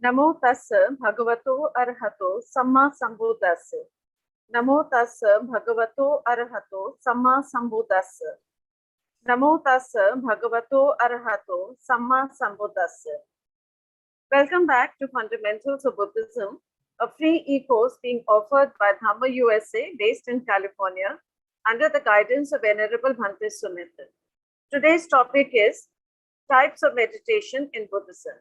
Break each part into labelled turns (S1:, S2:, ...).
S1: Namo tassa bhagavato arahato samma sambuddhassa. Namo tassa bhagavato arahato samma sambuddhassa. Namo tassa bhagavato arahato samma sambuddhassa. Welcome back to Fundamentals of Buddhism, a free e-course being offered by DHAMMA USA based in California under the guidance of Venerable Bhante Sumitra. Today's topic is types of meditation in Buddhism.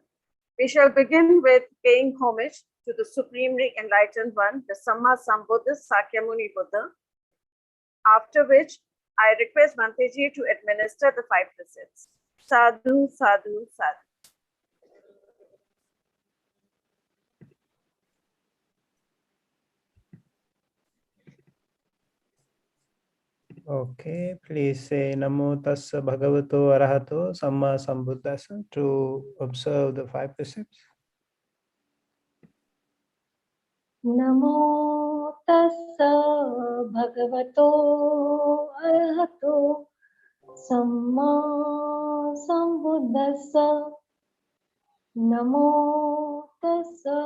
S1: We shall begin with paying homage to the Supremely Enlightened One, the Samma Sambuddhist Sakyamuni Buddha, after which I request Bhanteji to administer the 5 precepts. Sadhu, sadhu, sadhu.
S2: Okay, please say Namo Tassa Bhagavato Arahato Samma Sambuddhassa to observe the 5 precepts.
S3: Namo Tassa Bhagavato Arahato Samma Sambuddhassa. Namo Tassa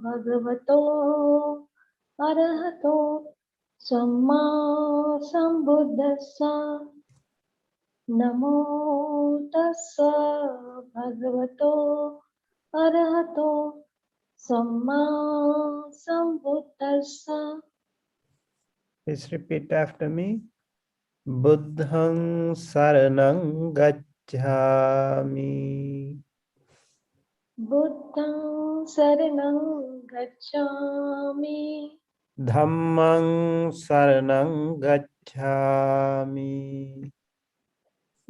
S3: Bhagavato Arahato Samma Sambuddhassa. Namo Tassa Bhagavato Arahato Samma Sambuddhassa.
S2: Please repeat after me. Buddhang Saranang Gacchami.
S3: Buddhang Saranang Gacchami.
S2: Dhammang Saranang Gacchami.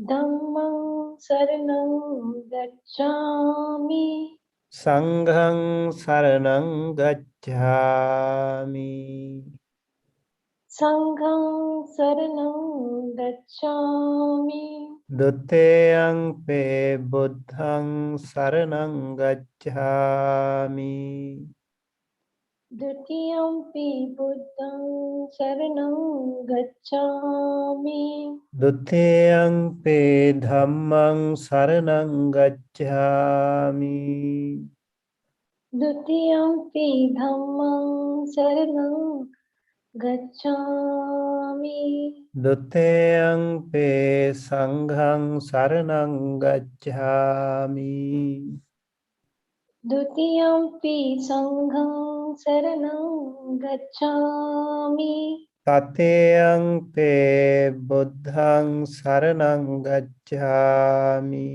S3: Dhammang Saranang Gacchami.
S2: Sanghang Saranang Gacchami.
S3: Sanghang Saranang Gacchami.
S2: Duteyang pe Buddhang Saranang Gacchami.
S3: Dutiyampi Buddhang Saranang Gacchami.
S2: Duteyang pe Dhammang Saranang Gacchami.
S3: Dutiyampi Dhammang Saranang Gacchami.
S2: Duteyang pe Sanghang Saranang Gacchami.
S3: Dutiyampi Sanghang Saranang Gacchami.
S2: Tateyang pe Buddhang Saranang Gacchami.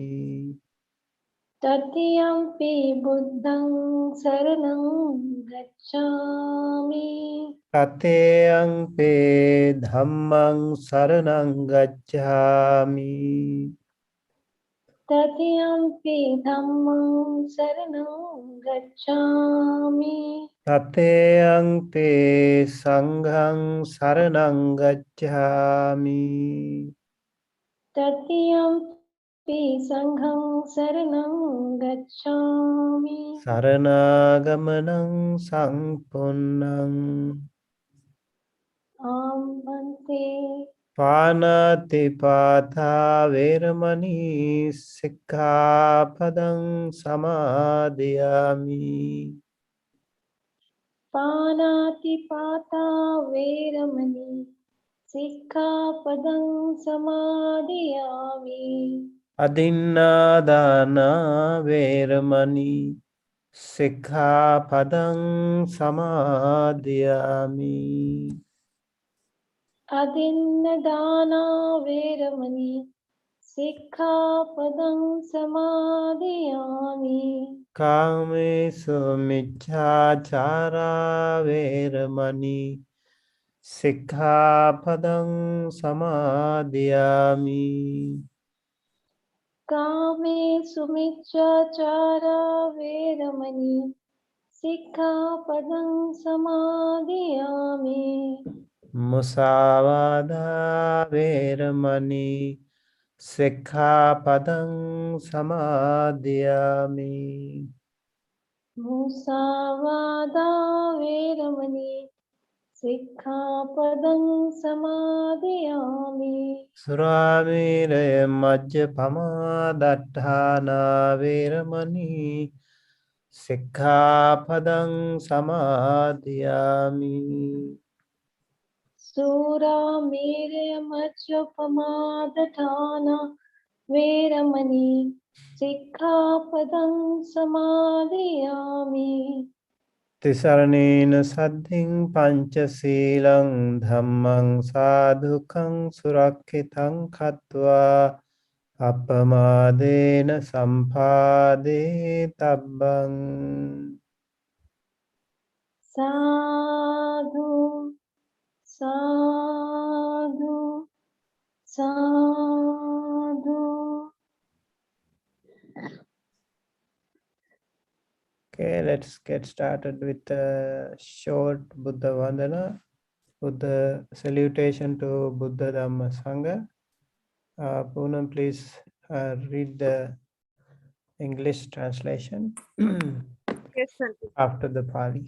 S3: Tatiyampi Buddhang Saranang Gacchami.
S2: Tateyang pe Dhammang Saranang Gacchami.
S3: Tatiyampi Dhammang Saranang Gacchami.
S2: Tateyang pe Sanghang Saranang Gacchami.
S3: Tatiyampi Sanghang Saranang Gacchami.
S2: Saranaгаmanang Sangpunnang.
S3: Bhante.
S2: Panatipatha Veramani Sikkhapadang Samadhiyami.
S3: Panatipata Veramani Sikkhapadang Samadhiyami.
S2: Adinnādāna Veramani Sikkhapadang Samadhiyami.
S3: Adinnādāna Veramani Sikkhapadang Samadhiyami.
S2: Kāmesu Micchāchārā Veramani Sikkhapadang Samadhiyami.
S3: Kāmesu Micchāchārā Veramani Sikkhapadang Samadhiyami.
S2: Musāvādā Veramani Sikkhapadang Samadhiyami.
S3: Musāvādā Veramani Sikkhapadang Samadhiyami.
S2: Surāmiraya Majjapamā Daṭṭhāna Veramani Sikkhapadang samadhiyami.
S3: Sura mere macha pamadhāna veramani. Sikkhapadam samadhiyami.
S2: Tisaranena saddhing panchasilang dhammang sadhukang surakkhitam khatva appamadena sampade tabbang.
S3: Sadhu, sadhu, sadhu.
S2: Okay, let's get started with a short Buddha Vandana, Buddha salutation to Buddha Dhamma Sangha. Poonam, please read the English translation
S1: Yes, Santi.
S2: after the Pali.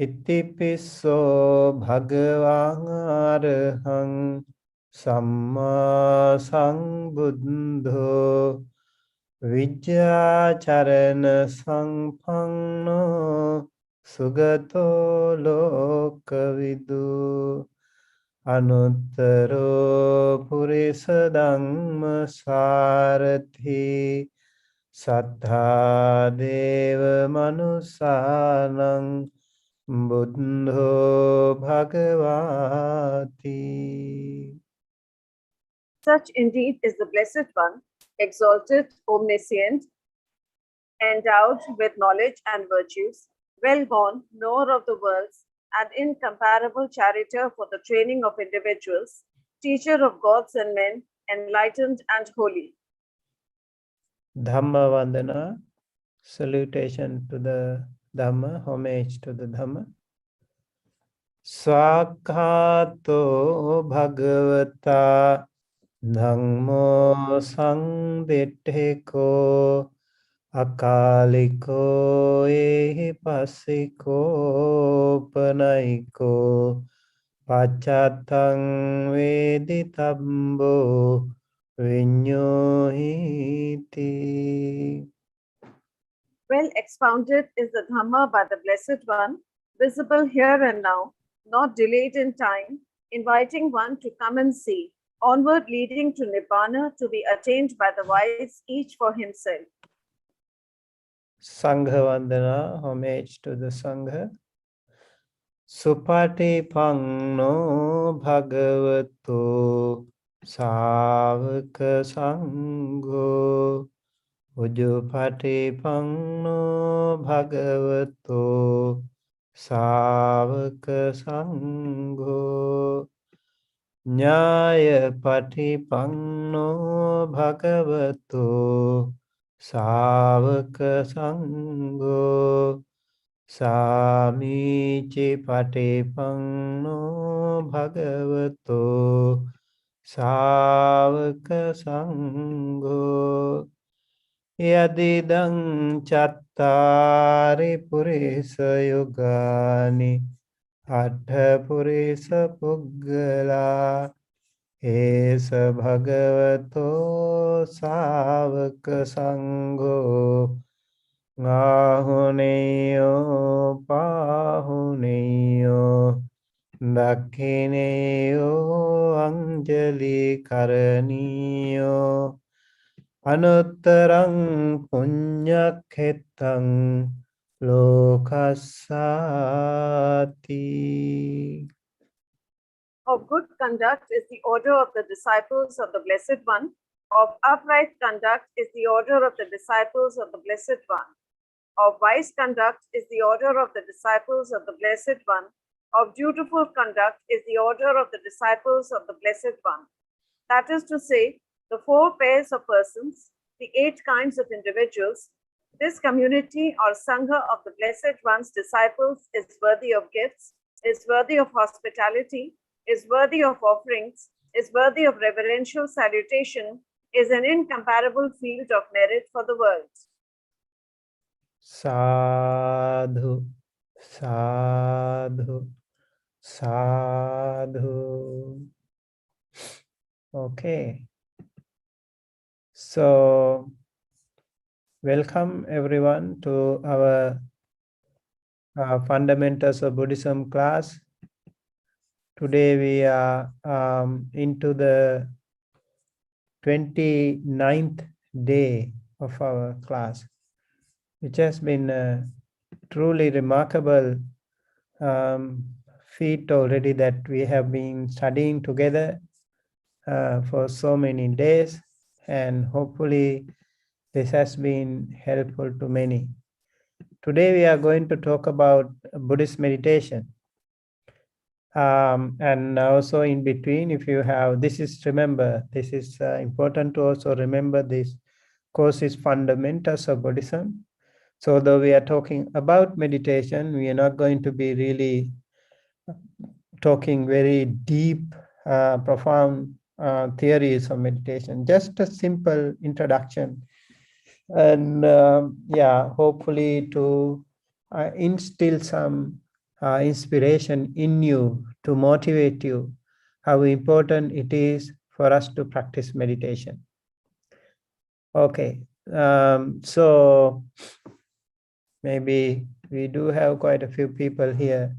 S2: Itipiso bhagavang arahang samma sambuddho Vijjacharana sampanno sugato lokavidu anuttaro purisa dhamma sarathi sattha deva manusanang buddho bhagavati.
S1: Such indeed is the Blessed One, exalted, omniscient, endowed with knowledge and virtues, well born, knower of the worlds, and incomparable charioteer for the training of individuals, teacher of gods and men, enlightened and holy.
S2: Dhamma Vandana, salutation to the Dhamma, homage to the Dhamma. Swakhato bhagavata dhammo sangdittiko akaliko ehipassiko panaiko pachatang veditabbo vinyohiti.
S1: Well expounded is the Dhamma by the Blessed One, visible here and now, not delayed in time, inviting one to come and see, onward leading to Nibbana to be attained by the wise, each for himself.
S2: Sangha Vandana, homage to the Sangha. Supatipanno bhagavato savaka sangho Ujupatipanno bhagavato savaka sangho Nyaya patipanno bhagavato savaka sangho Samici patipanno bhagavato savaka sangho Yadidang chattari purisa yogani Attha purisa puggala Esa bhagavato savaka sangho Ngahuneyo pahuneyo Dakhineyo anjali karaniyo Anuttarang punyakhetang lokassati.
S1: Of good conduct is the order of the disciples of the Blessed One. Of upright conduct is the order of the disciples of the Blessed One. Of wise conduct is the order of the disciples of the Blessed One. Of dutiful conduct is the order of the disciples of the Blessed One. That is to say, the 4 pairs of persons, the 8 kinds of individuals. This community or Sangha of the Blessed One's disciples is worthy of gifts, is worthy of hospitality, is worthy of offerings, is worthy of reverential salutation, is an incomparable field of merit for the world.
S2: Sadhu, sadhu, sadhu. Okay. So Welcome everyone to our Fundamentals of Buddhism class. Today we are into the 29th day of our class, which has been a truly remarkable feat already that we have been studying together for so many days, and hopefully this has been helpful to many. Today we are going to talk about Buddhist meditation. And also in between, if you have, this is, remember, this is important to also remember this course is Fundamentals of Buddhism. So though we are talking about meditation, we are not going to be really talking very deep, profound theories of meditation, just a simple introduction. And yeah, hopefully to instill some inspiration in you to motivate you how important it is for us to practice meditation. Okay, so maybe we do have quite a few people here.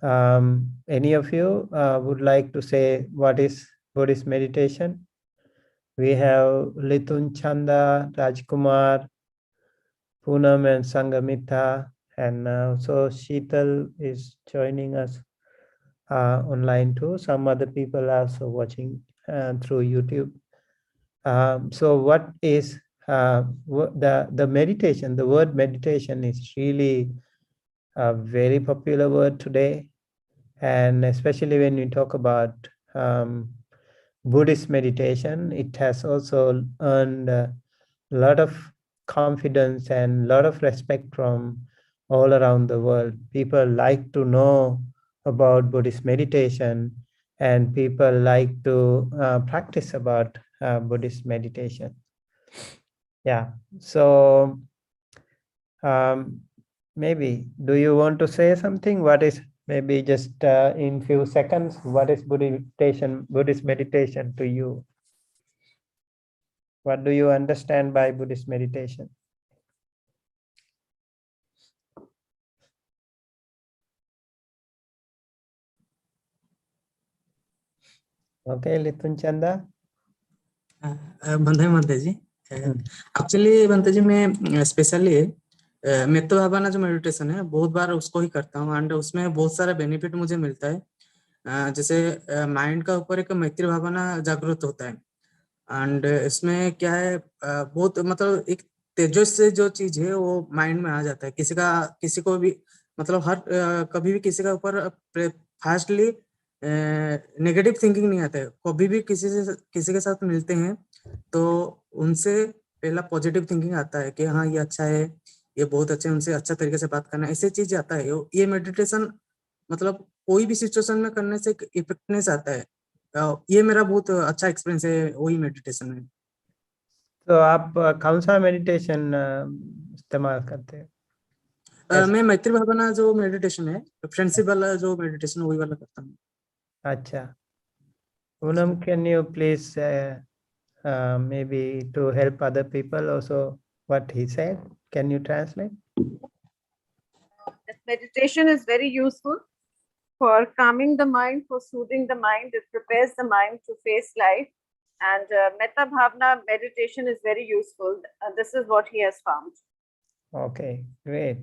S2: Any of you would like to say what is Buddhist meditation? We have Litun Chanda, Rajkumar, Poonam and Sangamita, and so Sheetal is joining us online too. Some other people are also watching through YouTube. So what is the meditation? The word meditation is really a very popular word today, and especially when we talk about Buddhist meditation, it has also earned a lot of confidence and a lot of respect from all around the world. People like to know about Buddhist meditation, and people like to practice about Buddhist meditation. Yeah, so maybe, do you want to say something? What is, maybe just in few seconds, what is Buddhist meditation to you? What do you understand by Buddhist meditation? Okay, Litun Chanda.
S4: बंधे बंधे जी actually बंधे जी मैं specially मित्त भावना जो meditation है बहुत बार उसको ही करता हूँ एंड उसमें बहुत सारा बेनिफिट मुझे मिलता है जैसे माइंड का ऊपर एक मैत्री भावना जागृत होता है एंड इसमें क्या है बहुत मतलब एक तेजस से जो चीज है वो माइंड में आ जाता है किसी को भी मतलब हर कभी भी किसी का ऊपर फास्टली नेगेटिव थिंकिंग नहीं आता है कभी भी किसी के साथ मिलते हैं तो उनसे पहला पॉजिटिव थिंकिंग आता है कि हाँ ये अच्छा है ये बहुत अच्छे उनसे अच्छा तरीके से बात करना ऐसे चीज आता है ये मेडिटेशन मतलब कोई भी सिचुएशन में करने से एक इफेक्टनेस आता है ये मेरा बहुत अच्छा एक्सपीरियंस है वही मेडिटेशन में
S2: तो आप कौन सा मेडिटेशन इस्तेमाल करते हैं?
S4: मैं मैत्री भावना जो मेडिटेशन है फ्रेंडशिप वाला जो मेडिटेशन वही वाला करता हूँ
S2: अच्छा, Poonam, can you please maybe to help other people also what he said? Can you translate?
S1: Meditation is very useful for calming the mind, for soothing the mind. It prepares the mind to face life. And Metta Bhavana meditation is very useful. This is what he has found.
S2: Okay, great.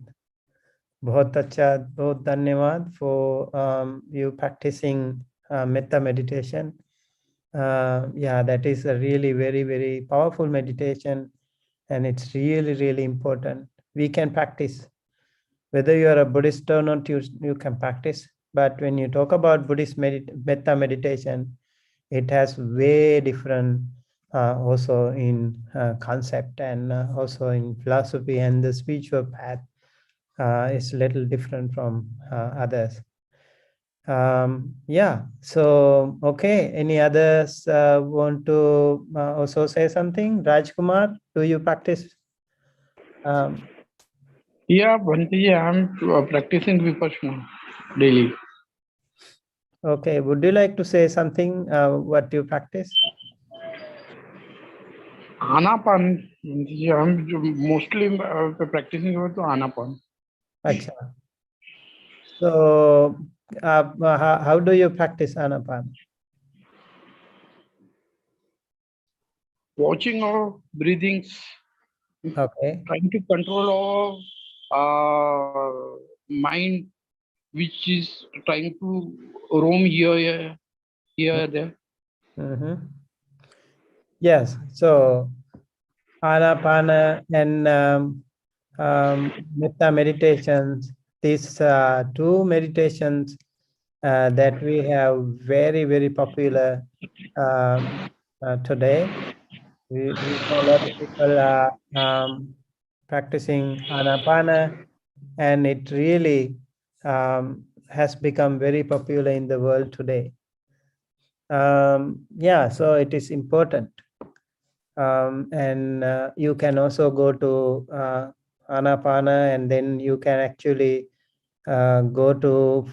S2: बहुत अच्छा, बहुत धन्यवाद for you practicing metta meditation. Yeah, that is a really very, very powerful meditation, and it's really, really important. We can practice. Whether you are a Buddhist or not, you can practice. But when you talk about Buddhist metta meditation, it has way different also in concept and also in philosophy, and the spiritual path is a little different from others. Yeah, so okay, any others want to also say something? Rajkumar, do you practice?
S5: Yeah, Bhanteji, I am practicing Vipassana daily.
S2: Okay, would you like to say something what you practice?
S5: आनापान म्हणजे हम mostly practising तो आनापान.
S2: Acha. So, how do you practice Anapana?
S5: Watching our breathings,
S2: Okay.
S5: trying to control our mind, which is trying to roam here, there.
S2: Yes. So, Anapana and Metta meditations, these two meditations that we have very, very popular today. We know a lot of people are practicing Anapana, and it really has become very popular in the world today. Yeah, so it is important. And you can also go to Anapana, and then you can actually go to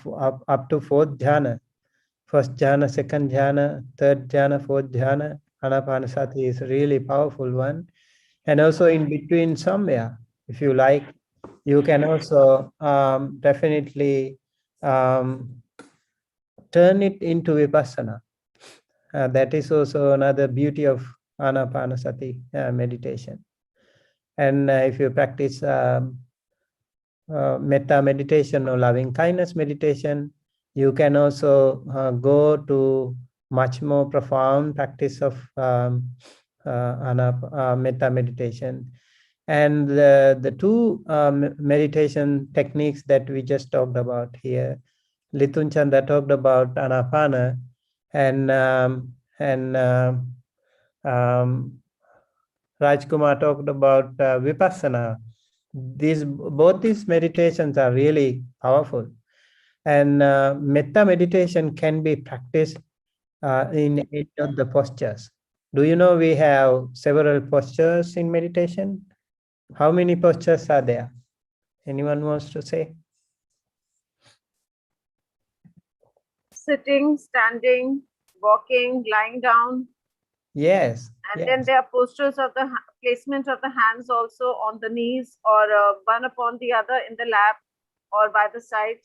S2: up to fourth jhana. First jhana, second jhana, third jhana, fourth jhana. Anapanasati is a really powerful one. And also in between somewhere, if you like, you can also definitely turn it into vipassana. That is also another beauty of Anapanasati meditation. And if you practice metta meditation or loving kindness meditation, you can also go to much more profound practice of metta meditation. And the two meditation techniques that we just talked about here, Litun Chanda talked about Anapana, and Rajkumar talked about Vipassana. Both these meditations are really powerful, and metta meditation can be practiced in any of the postures. Do you know we have several postures in meditation? How many postures are there? Anyone wants to say?
S1: Sitting, standing, walking, lying down.
S2: Yes.
S1: And
S2: yes.
S1: then there are postures of the placement of the hands also on the knees, or one upon the other in the lap or by the side.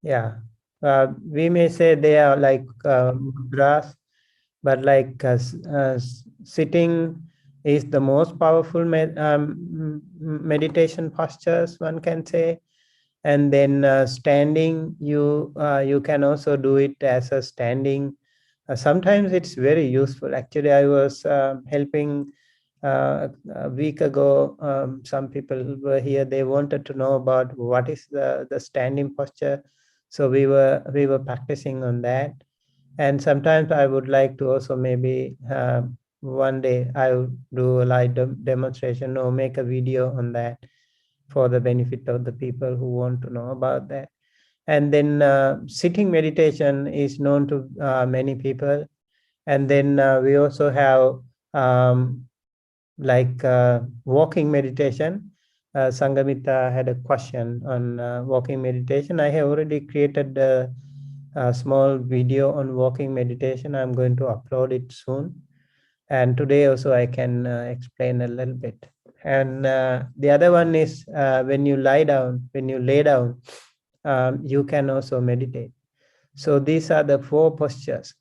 S2: Yeah. We may say they are like mudras, but like sitting is the most powerful meditation postures, one can say. And then standing, you can also do it as a standing. Sometimes it's very useful. Actually, I was helping a week ago. Some people were here. They wanted to know about what is the standing posture. So we were practicing on that. And sometimes I would like to also maybe one day I will do a live demonstration or make a video on that for the benefit of the people who want to know about that. And then sitting meditation is known to many people. And then we also have walking meditation. Sangamita had a question on walking meditation. I have already created a small video on walking meditation. I'm going to upload it soon. And today also I can explain a little bit. And the other one is when you lay down, you can also meditate. So these are the four postures.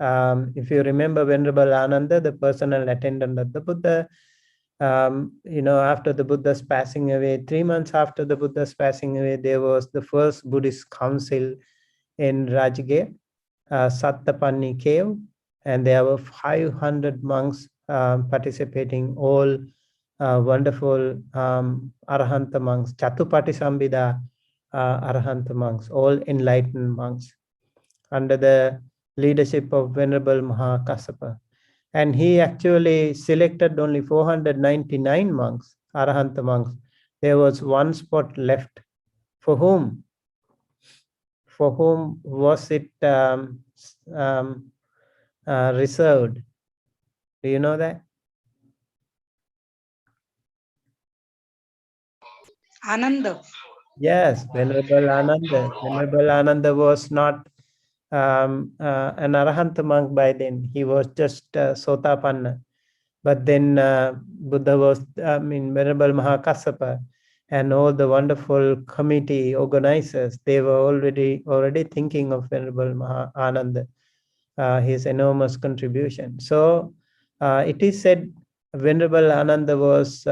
S2: If you remember Venerable Ananda, the personal attendant of the Buddha, after the Buddha's passing away, 3 months after the Buddha's passing away, there was the first Buddhist council in Rajgir, Sattapanni cave, and there were 500 monks participating, all wonderful Arahanta monks, Chatupattisambhida Arahanta monks, all enlightened monks, under the leadership of Venerable Mahakassapa. And he actually selected only 499 monks, Arahanta monks. There was one spot left. For whom? For whom was it reserved? Do you know that?
S6: Ananda.
S2: Yes, Venerable Ananda. Venerable Ananda was not an Arahanta monk by then. He was just Sotapanna. But then Buddha was, Venerable Mahakassapa and all the wonderful committee organizers, they were already thinking of Venerable Ananda, his enormous contribution. So it is said Venerable Ananda was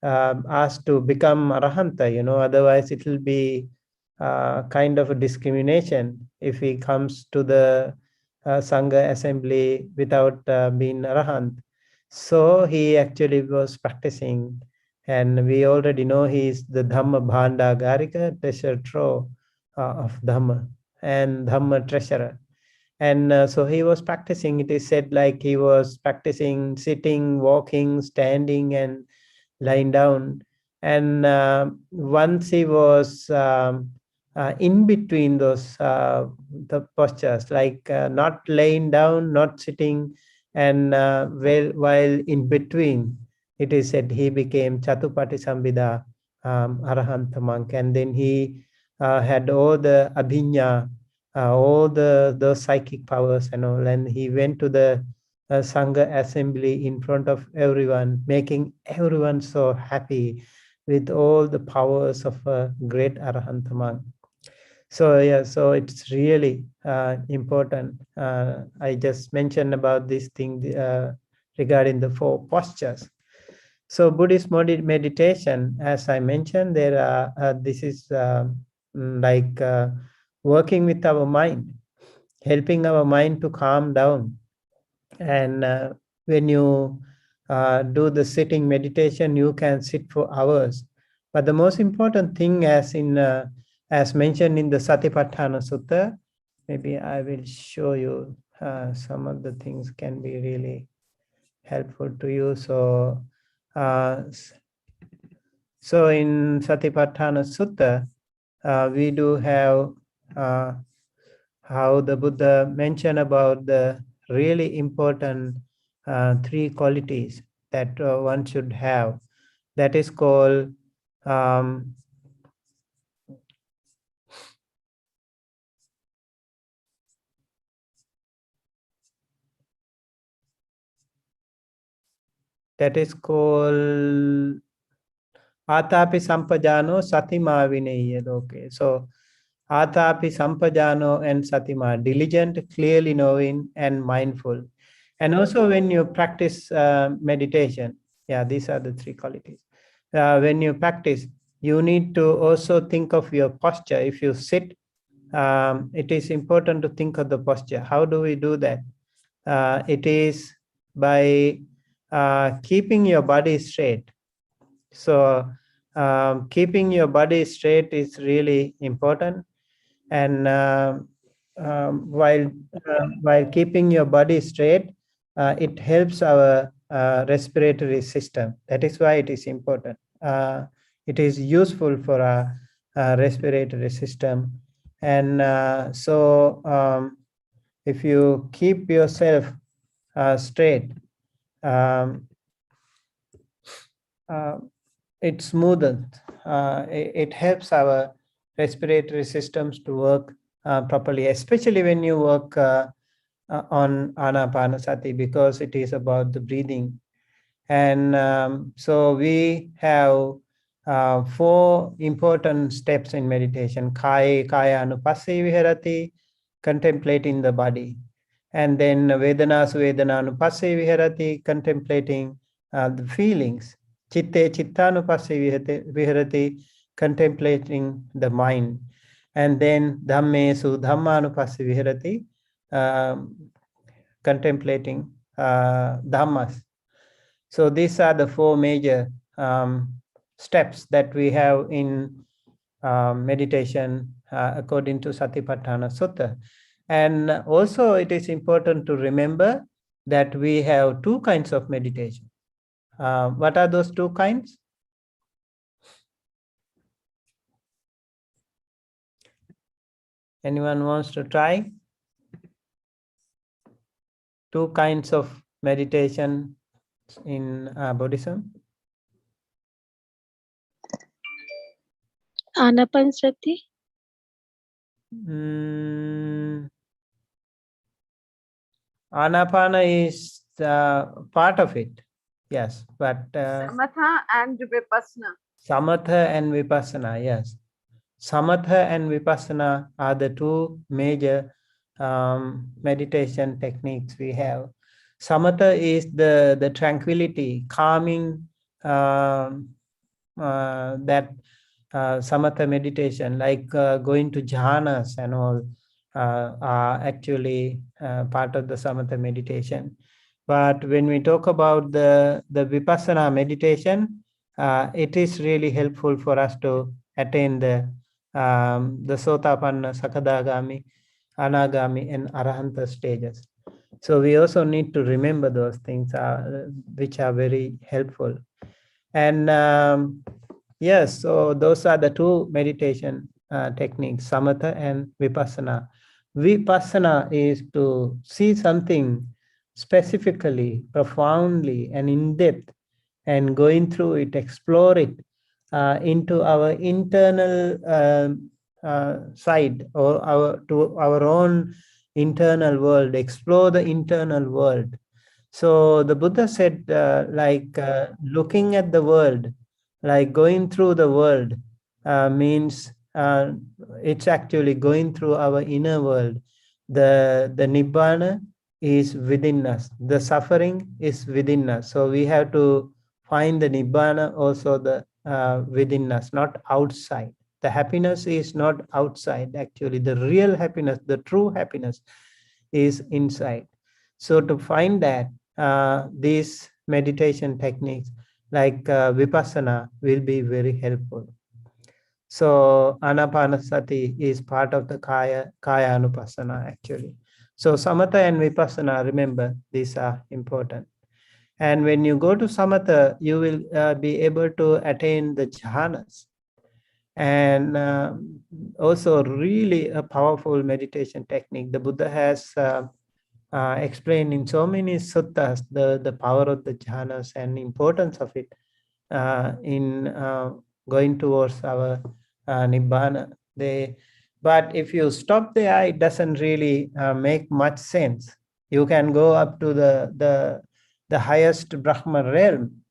S2: asked to become Arahanta, otherwise it will be kind of a discrimination if he comes to the Sangha assembly without being Arahant. So he actually was practicing, and we already know he is the Dhamma Bhandagarika, treasure trove of Dhamma, and Dhamma treasurer. And so he was practicing. It is said like he was practicing sitting, walking, standing, and lying down. And once he was in between those the postures, like not laying down, not sitting, and while in between, it is said he became Chatupati Sambhida Arahanta monk, and then he had all the abhinya, all the psychic powers and all, and he went to the Sangha assembly in front of everyone, making everyone so happy with all the powers of a great Arahanta monk. So yeah, so it's really important. I just mentioned about this thing regarding the 4 postures. So Buddhist meditation, as I mentioned, there are this is like working with our mind, helping our mind to calm down. And when you do the sitting meditation, you can sit for hours. But the most important thing, as mentioned in the Satipatthana Sutta, maybe I will show you some of the things can be really helpful to you. So in Satipatthana Sutta, we do have how the Buddha mentioned about the really important 3 qualities that one should have. That is called Atapi Sampajano Satima Vinaya. Okay, so Atapi Sampajano and Satima, diligent, clearly knowing, and mindful. And also when you practice meditation, yeah, these are the 3 qualities. When you practice, you need to also think of your posture. If you sit, it is important to think of the posture. How do we do that? It is by keeping your body straight. So keeping your body straight is really important. And while keeping your body straight, it helps our respiratory system. That is why it is important. It is useful for our respiratory system. And so if you keep yourself straight, it smoothens. It helps our respiratory systems to work properly, especially when you work on Anapanasati, because it is about the breathing. And so we have 4 important steps in meditation. Kaya anupassi viharati, contemplating the body. And then Vedana anupassi viharati, contemplating the feelings. Chitte chittanupassi viharati, contemplating the mind. And then Dhammesu dhammanupassi viharati, contemplating dhammas. So these are the 4 major steps that we have in meditation according to Satipatthana Sutta. And also it is important to remember that we have 2 kinds of meditation. What are those 2 kinds? Anyone wants to try? 2 kinds of meditation in Buddhism.
S3: Anapanasati.
S2: Anapana is part of it. Yes, but
S1: Samatha and Vipassana.
S2: Samatha and Vipassana, yes. Samatha and Vipassana are the two major meditation techniques we have. Samatha is the tranquility, calming, that Samatha meditation, like going to jhanas and all, are actually part of the Samatha meditation. But when we talk about the Vipassana meditation, it is really helpful for us to attain the Sotapanna, Sakadagami, Anagami, and Arahanta stages. So we also need to remember those things, which are very helpful. And yes, so those are the two meditation techniques, Samatha and Vipassana. Vipassana is to see something specifically, profoundly, and in depth, and going through it, explore it into our internal side, or our own internal world, explore the internal world. So the Buddha said, looking at the world, like going through the world, means it's actually going through our inner world. The Nibbana is within us. The suffering is within us. So we have to find the Nibbana also within us, not outside. The happiness is not outside. Actually, the real happiness, the true happiness, is inside. So to find that, these meditation techniques like Vipassana will be very helpful. So Anapanasati is part of the Kaya Anupassana actually. So Samatha and Vipassana, remember, these are important. And when you go to Samatha, you will be able to attain the jhanas. And also really a powerful meditation technique. The Buddha has explained in so many suttas the power of the jhanas and importance of it in going towards our nibbana. But if you stop there, it doesn't really make much sense. You can go up to the highest Brahma realm,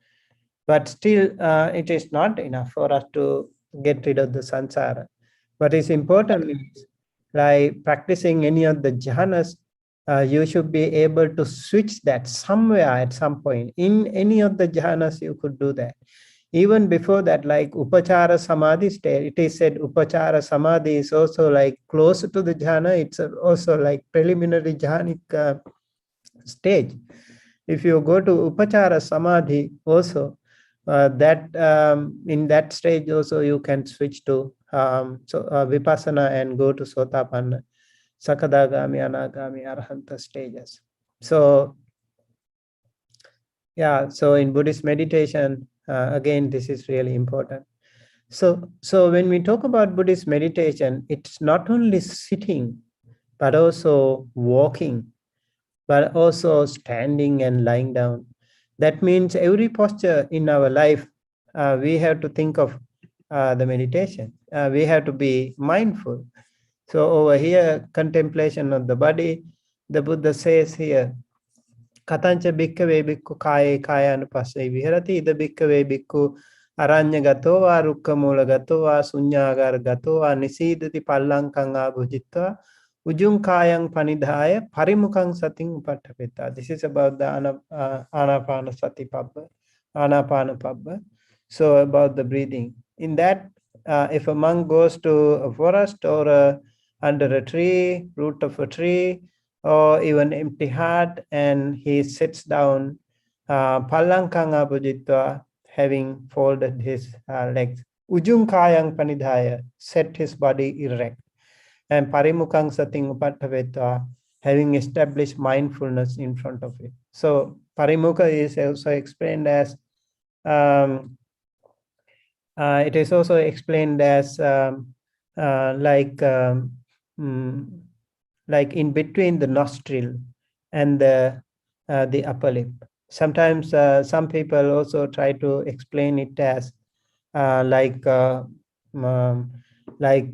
S2: but still it is not enough for us to get rid of the samsara. What is important is, like practicing any of the jhanas, you should be able to switch that somewhere at some point. In any of the jhanas, you could do that. Even before that, like upachara samadhi state, it is said upachara samadhi is also like close to the jhana. It's also like preliminary jhanic stage. If you go to upachara samadhi also, in that stage also you can switch to vipassana and go to sotapanna, sakadagami, anagami, arahanta stages. So yeah, so in Buddhist meditation, again, this is really important. So when we talk about Buddhist meditation, it's not only sitting, but also walking, but also standing and lying down. That means every posture in our life, we have to think of the meditation. We have to be mindful. So over here, contemplation of the body, the Buddha says here, Katancha bhikkhave bhikkhu kaye kayanupasse viharati ida bhikkhave bhikkhu aranya gato va rukkha mula gato va sunyagara gato va nisidati pallankang abhujitva ujung kayang panidhaya parimukang sating upattapetta. This is about the anapana sati pabba, anapana pabba. So about the breathing. In that, if a monk goes to a forest or under a tree, root of a tree, or even empty heart, and he sits down, pallankang abhujitva, having folded his legs, ujung kayang panidhaya, set his body erect, and parimukang sating upatthavetva, having established mindfulness in front of it. So parimukha is also explained as it is also explained as like in between the nostril and the upper lip. Sometimes some people also try to explain it as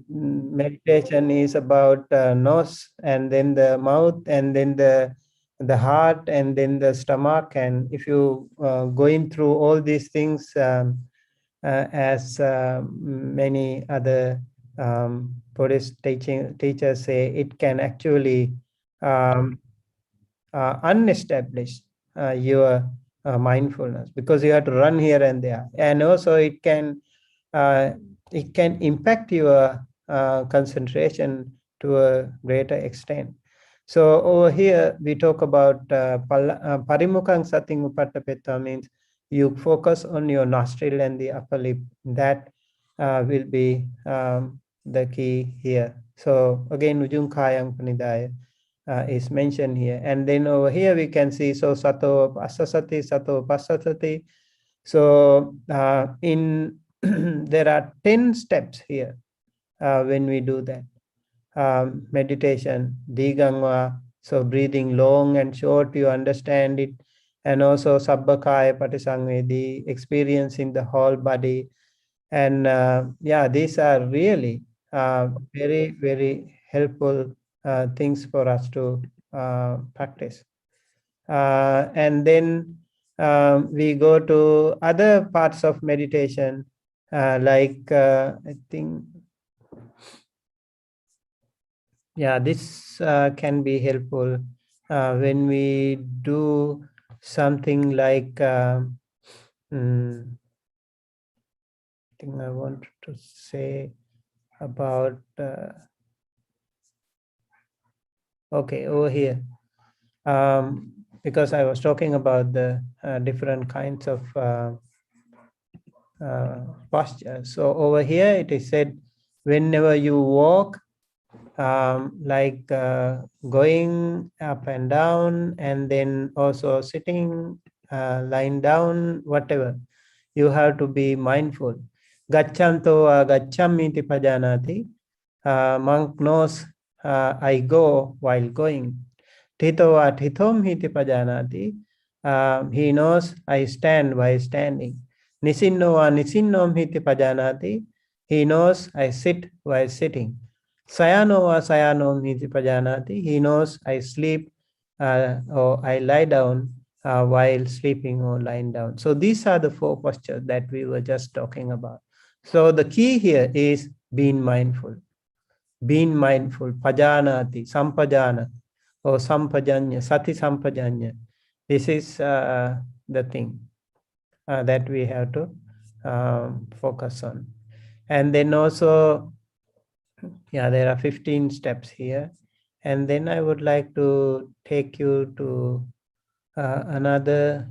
S2: meditation is about nose and then the mouth and then the the heart, and then the stomach. And if you going through all these things, as many other Buddhist teachers say, it can actually unestablish your mindfulness, because you have to run here and there, and also it can impact your concentration to a greater extent. So over here we talk about parimukhaṃ satiṃ upaṭṭapetta, means you focus on your nostril and the upper lip. That will be the key here. So again, ujjuṃ panidaya is mentioned here. And then over here we can see, so sato pasasati, sato pasasati. So in there are 10 steps here when we do that meditation. Digangva, so breathing long and short, you understand it. And also sabbakaya patisangvedi, experiencing the whole body. And yeah, these are really very, very helpful things for us to practice. And then we go to other parts of meditation, like I think, yeah, this can be helpful when we do something like I think I want to say about okay, over here, because I was talking about the different kinds of posture. So over here it is said, whenever you walk, like going up and down, and then also sitting, lying down, whatever, you have to be mindful. Gacchanto va gacchamiti pajanati. Monk knows I go while going. Tito va titom hiti pajanati. He knows I stand while standing. Nisinno va nisinnom hiti pajanati. He knows I sit while sitting. Sayano va sayanom hiti pajanati. He knows I sleep or I lie down while sleeping or lying down. So these are the 4 postures that we were just talking about. So the key here is being mindful. Being mindful, pajanati, sampajana, or sampajanya, sati sampajanya. This is the thing that we have to focus on. And then also, yeah, there are 15 steps here. And then I would like to take you to another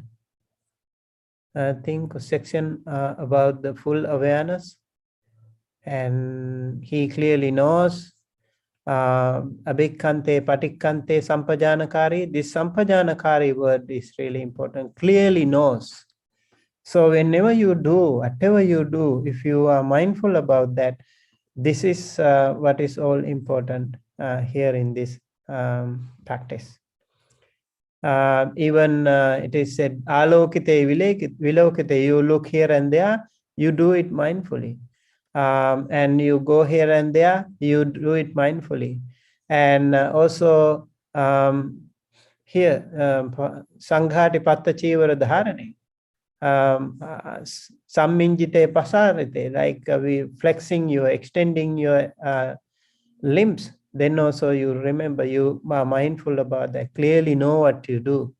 S2: thing, section about the full awareness. And he clearly knows abhikkante, patikkante, sampajanakari. This sampajanakari word is really important. Clearly knows. So whenever you do, whatever you do, if you are mindful about that, this is what is all important here in this practice. Even it is said, alokite vilokite, you look here and there, you do it mindfully. And you go here and there, you do it mindfully. And also here, sanghati patta chivara dharane, samminjite pasarite, like we flexing, you extending your limbs. Then also you remember, you are mindful about that, clearly know what you do.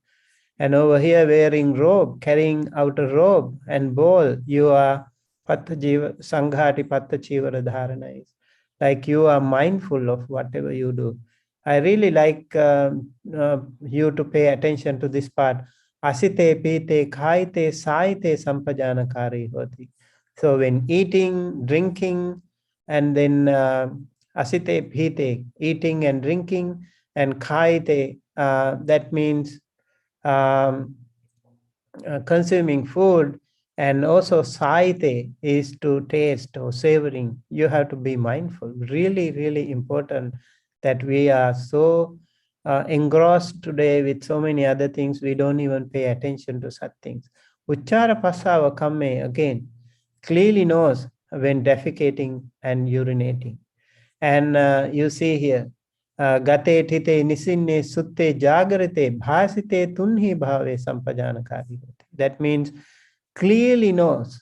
S2: And over here, wearing robe, carrying outer robe and bowl, you are sanghati patta chivara dharana, is like you are mindful of whatever you do. I really like you to pay attention to this part. Asite pite khaite saite sampajanakari hoti. So when eating, drinking, and then asite pite, eating and drinking, and khaite, that means consuming food, and also saite is to taste or savoring. You have to be mindful. Really, really important that we are so engrossed today with so many other things, we don't even pay attention to such things. Uchara pasava kamme, again, clearly knows when defecating and urinating. And you see here, Gate tite nisinne sutte jagarite bhasite tunhi bhave sampajanakari. That means clearly knows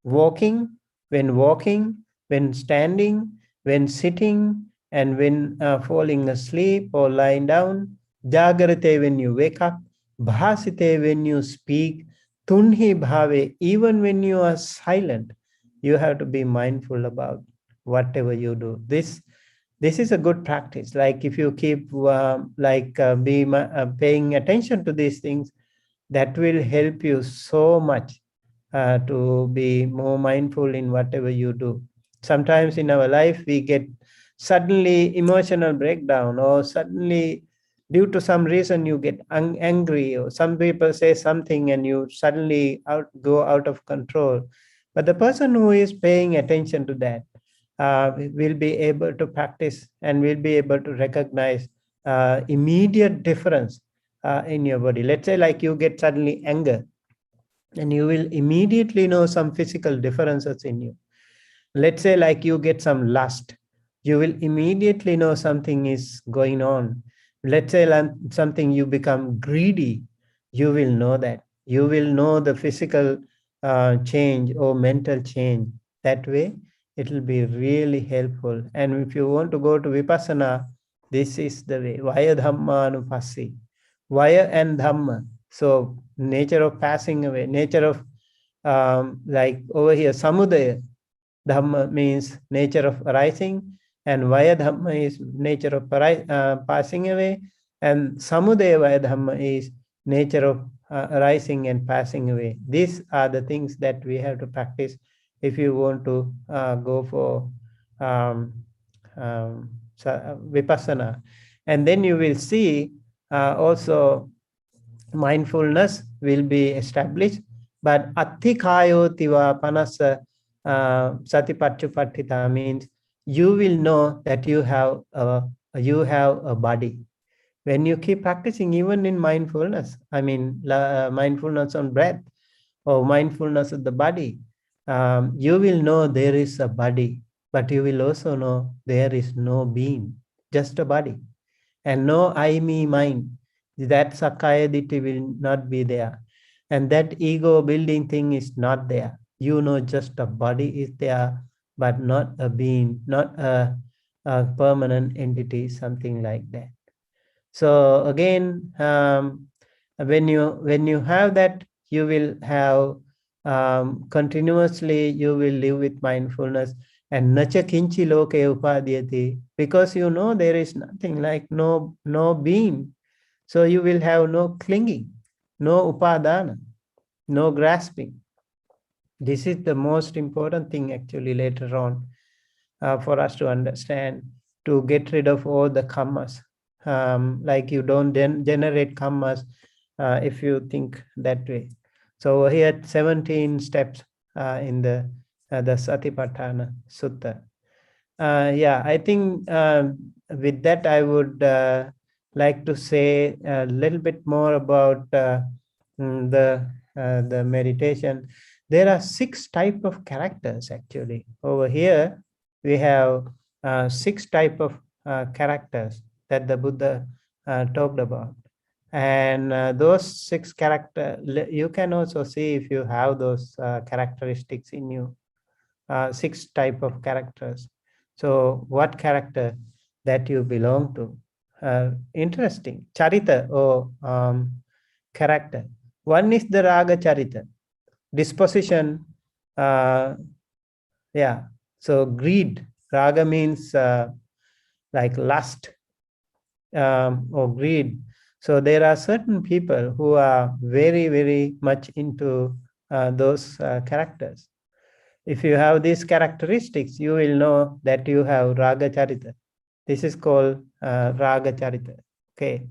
S2: walking, when standing, when sitting, and when falling asleep or lying down. Jagarite, when you wake up. Bhasite, when you speak. Tunhi bhave, even when you are silent, you have to be mindful about whatever you do. This is a good practice. Like if you keep paying attention to these things, that will help you so much to be more mindful in whatever you do. Sometimes in our life, we get suddenly emotional breakdown, or suddenly due to some reason you get angry, or some people say something and you suddenly go out of control. But the person who is paying attention to that will be able to practice and will be able to recognize immediate difference in your body. Let's say like you get suddenly anger, and you will immediately know some physical differences in you. Let's say like you get some lust, you will immediately know something is going on. Let's say something, you become greedy, you will know that. You will know the physical change or mental change. That way, it will be really helpful. And if you want to go to Vipassana, this is the way. Vaya Dhamma Anupassi. Vaya and Dhamma. So nature of passing away, nature of like over here, Samudaya. Dhamma means nature of arising, and Vaya Dhamma is nature of passing away, and Samudaya Vaya Dhamma is nature of arising and passing away. These are the things that we have to practice if you want to go for Vipassana. And then you will see also mindfulness will be established, but Atthikayotiva Panasa Satipatchupattita means you will know that you have a body. When you keep practicing, even in mindfulness, mindfulness on breath or mindfulness of the body, you will know there is a body, but you will also know there is no being, just a body, and no I, me, mine. That Sakaya Ditti will not be there. And that ego building thing is not there. You know, just a body is there, but not a being, not a permanent entity, something like that. So again, when you have that, you will have continuously, you will live with mindfulness. And nacha kinchi loke upadhyati, because you know there is nothing, like no being. So you will have no clinging, no upadana, no grasping. This is the most important thing actually later on for us to understand, to get rid of all the kammas. Like you don't generate kammas if you think that way. So here 17 steps in the Satipatthana Sutta. Yeah, I think with that I would like to say a little bit more about the meditation. There are 6 types of characters actually. Over here we have 6 types of characters that the Buddha talked about. And those 6 characters, you can also see if you have those characteristics in you. 6 types of characters. So what character that you belong to? Interesting. Charita or character. One is the Raga Charita, disposition. Yeah. So greed. Raga means like lust or greed. So there are certain people who are very, very much into those characters. If you have these characteristics, you will know that you have Raga Charita. This is called Raga Charita. Okay.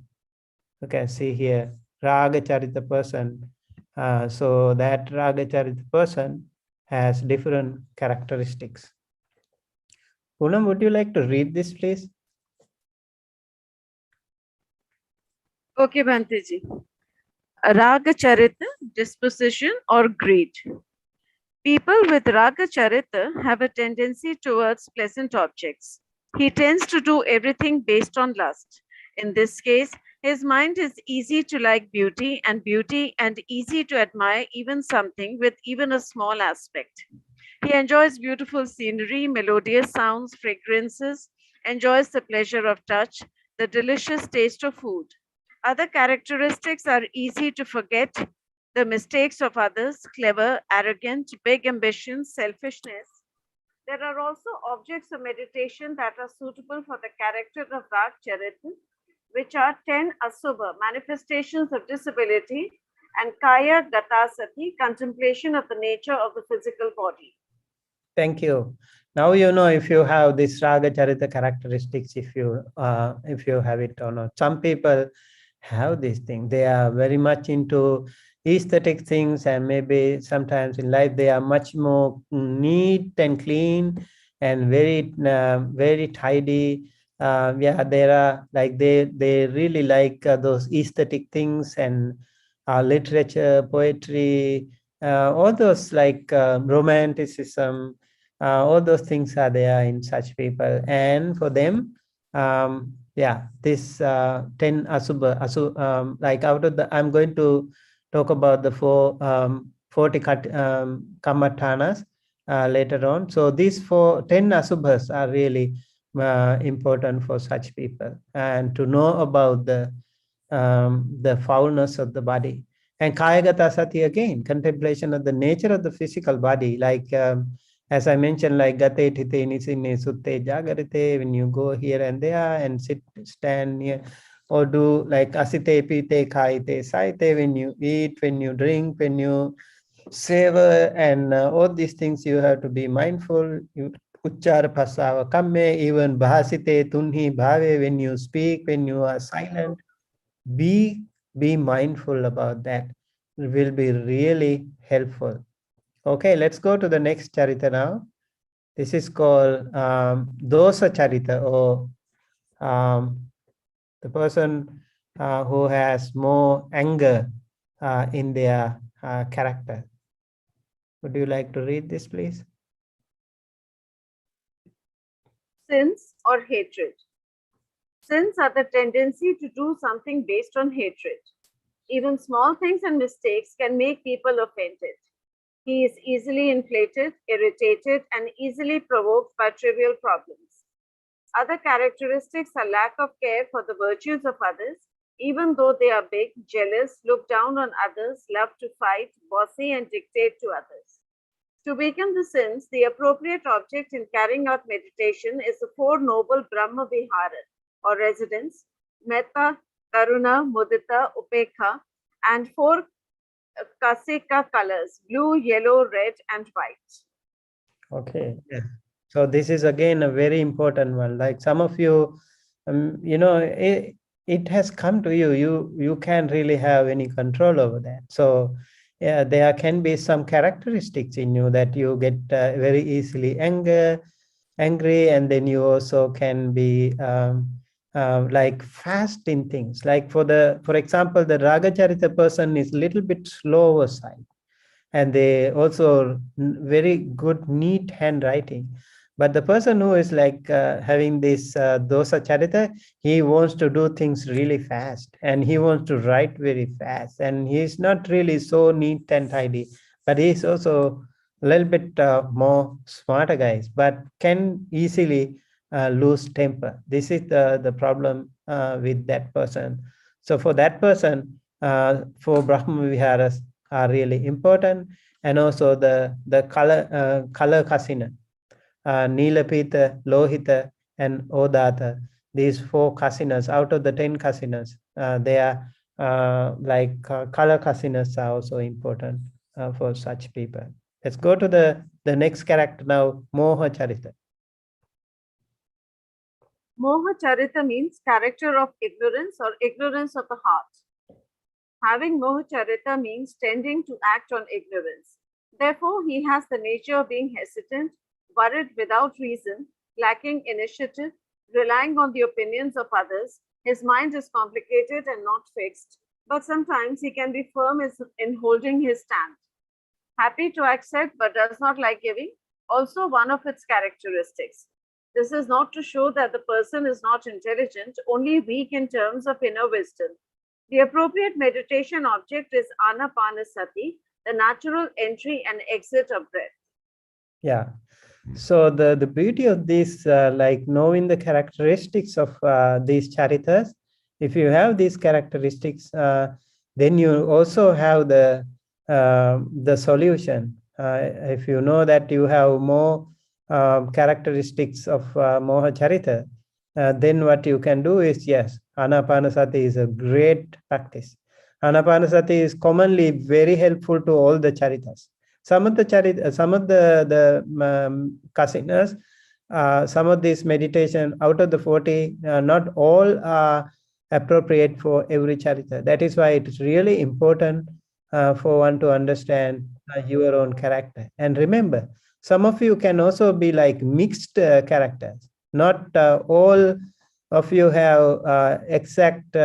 S2: You can see here, Raga Charita person. So that Raga Charita person has different characteristics. Poonam, would you like to read this, please?
S1: Okay, Bhanteji. Raga Charita, disposition or greed. People with Raga Charita have a tendency towards pleasant objects. He tends to do everything based on lust. In this case, his mind is easy to like beauty and easy to admire even something with even a small aspect. He enjoys beautiful scenery, melodious sounds, fragrances, enjoys the pleasure of touch, the delicious taste of food. Other characteristics are easy to forget, the mistakes of others, clever, arrogant, big ambitions, selfishness. There are also objects of meditation that are suitable for the character of Rag Charita, which are 10 asubha, manifestations of disability, and Kaya Gatasati, contemplation of the nature of the physical body.
S2: Thank you. Now you know if you have this Raga Charita characteristics, if you have it or not. Some people have this thing. They are very much into aesthetic things, and maybe sometimes in life they are much more neat and clean and very tidy. Yeah, there are like they really like those aesthetic things and literature, poetry, all those like romanticism. All those things are there in such people, and for them, yeah, this 10 asubha, like out of the, I'm going to talk about the 40 kammaṭṭhānas later on. So these 10 asubhas are really important for such people, and to know about the foulness of the body. And kayagata sati, again, contemplation of the nature of the physical body, like as I mentioned, like gate thite nisine sutte jagarite, when you go here and there and sit, stand here, or do like asite pite khaite saite, when you eat, when you drink, when you savor, and all these things you have to be mindful. You uchchara pasava kamme, even bhasite tunhi bhave, when you speak, when you are silent, be mindful about that. It will be really helpful. Okay, let's go to the next charita now. This is called dosa charita, or the person who has more anger in their character. Would you like to read this, please?
S1: Sins or hatred. Sins are the tendency to do something based on hatred. Even small things and mistakes can make people offended. He is easily inflated, irritated, and easily provoked by trivial problems. Other characteristics are lack of care for the virtues of others, even though they are big, jealous, look down on others, love to fight, bossy, and dictate to others. To weaken the sins, the appropriate object in carrying out meditation is the four noble Brahma Vihara, or residence, Metta, Karuna, Mudita, Upekha, and four Kasika colors, blue, yellow, red, and white.
S2: Okay. Yeah. So this is again a very important one. Like some of you, you know, it has come to you. You can't really have any control over that. So yeah, there can be some characteristics in you that you get very easily angry, and then you also can be like fast in things. Like for example, the Raga Charita person is a little bit slower side, and they also very good neat handwriting. But the person who is like having this dosa charita, he wants to do things really fast, and he wants to write very fast, and he's not really so neat and tidy, but he's also a little bit more smarter guys, but can easily lose temper. This is the problem with that person. So for that person, for Brahma Viharas are really important, and also the color kasina, Nilapita, Lohita, and Odata. These four kasinas, out of the 10 kasinas, they are color kasinas are also important for such people. Let's go to the next character now, Moha Charita.
S1: Moha Charita means character of ignorance or ignorance of the heart. Having Moha Charita means tending to act on ignorance. Therefore, he has the nature of being hesitant, worried without reason, lacking initiative, relying on the opinions of others. His mind is complicated and not fixed, but sometimes he can be firm in holding his stand. Happy to accept but does not like giving, also one of its characteristics. This is not to show that the person is not intelligent, only weak in terms of inner wisdom. The appropriate meditation object is anapanasati, the natural entry and exit of breath.
S2: Yeah. So the beauty of this, like knowing the characteristics of these charitas, if you have these characteristics, then you also have the solution. If you know that you have more characteristics of Moha Charita, then what you can do is, yes, Anapanasati is a great practice. Anapanasati is commonly very helpful to all the charitas. Some of the kasinas, some of this meditation out of the 40, not all are appropriate for every charita. That is why it is really important for one to understand your own character. And remember, some of you can also be like mixed characters. Not all of you have exact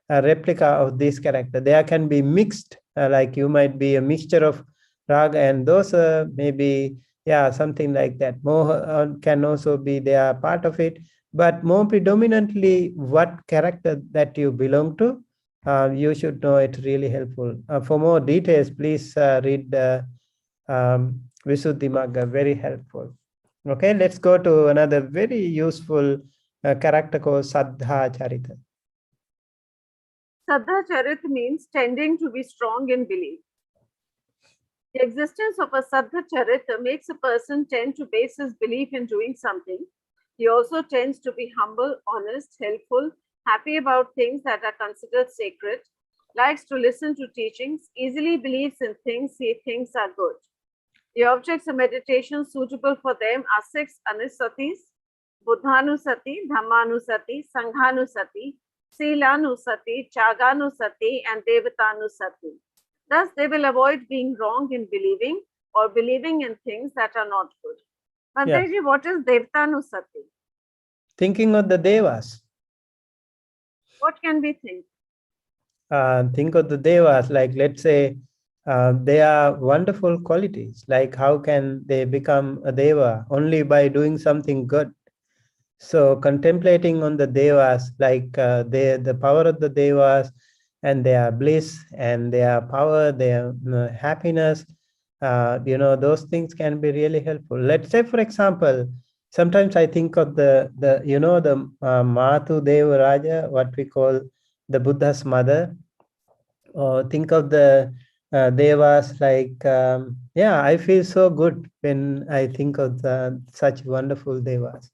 S2: a replica of this character. There can be mixed, like you might be a mixture of raga and dosa, maybe, yeah, something like that. Moha can also be there, part of it, but more predominantly what character that you belong to, you should know it really helpful. For more details, please read Visuddhi Magga, very helpful. Okay, let's go to another very useful character called Saddha Charita.
S1: Saddha Charit means tending to be strong in belief. The existence of a Saddha Charita makes a person tend to base his belief in doing something. He also tends to be humble, honest, helpful, happy about things that are considered sacred, likes to listen to teachings, easily believes in things he thinks are good. The objects of meditation suitable for them are 6 anusatis: Buddhanusati, Dhammanusati, Sanghanusati, Silanusati, Chaganusati, and Devatanusati. Thus, they will avoid being wrong in believing or believing in things that are not good. Manteji, what is Devatanusati?
S2: Thinking of the Devas.
S1: What can we think?
S2: Think of the Devas, like let's say they are wonderful qualities. Like how can they become a Deva? Only by doing something good. So contemplating on the Devas, like the power of the Devas and their bliss and their power, their happiness, those things can be really helpful. Let's say, for example, sometimes I think of the Mathu Deva Raja, what we call the Buddha's mother, or think of the Devas, like, I feel so good when I think of such wonderful Devas.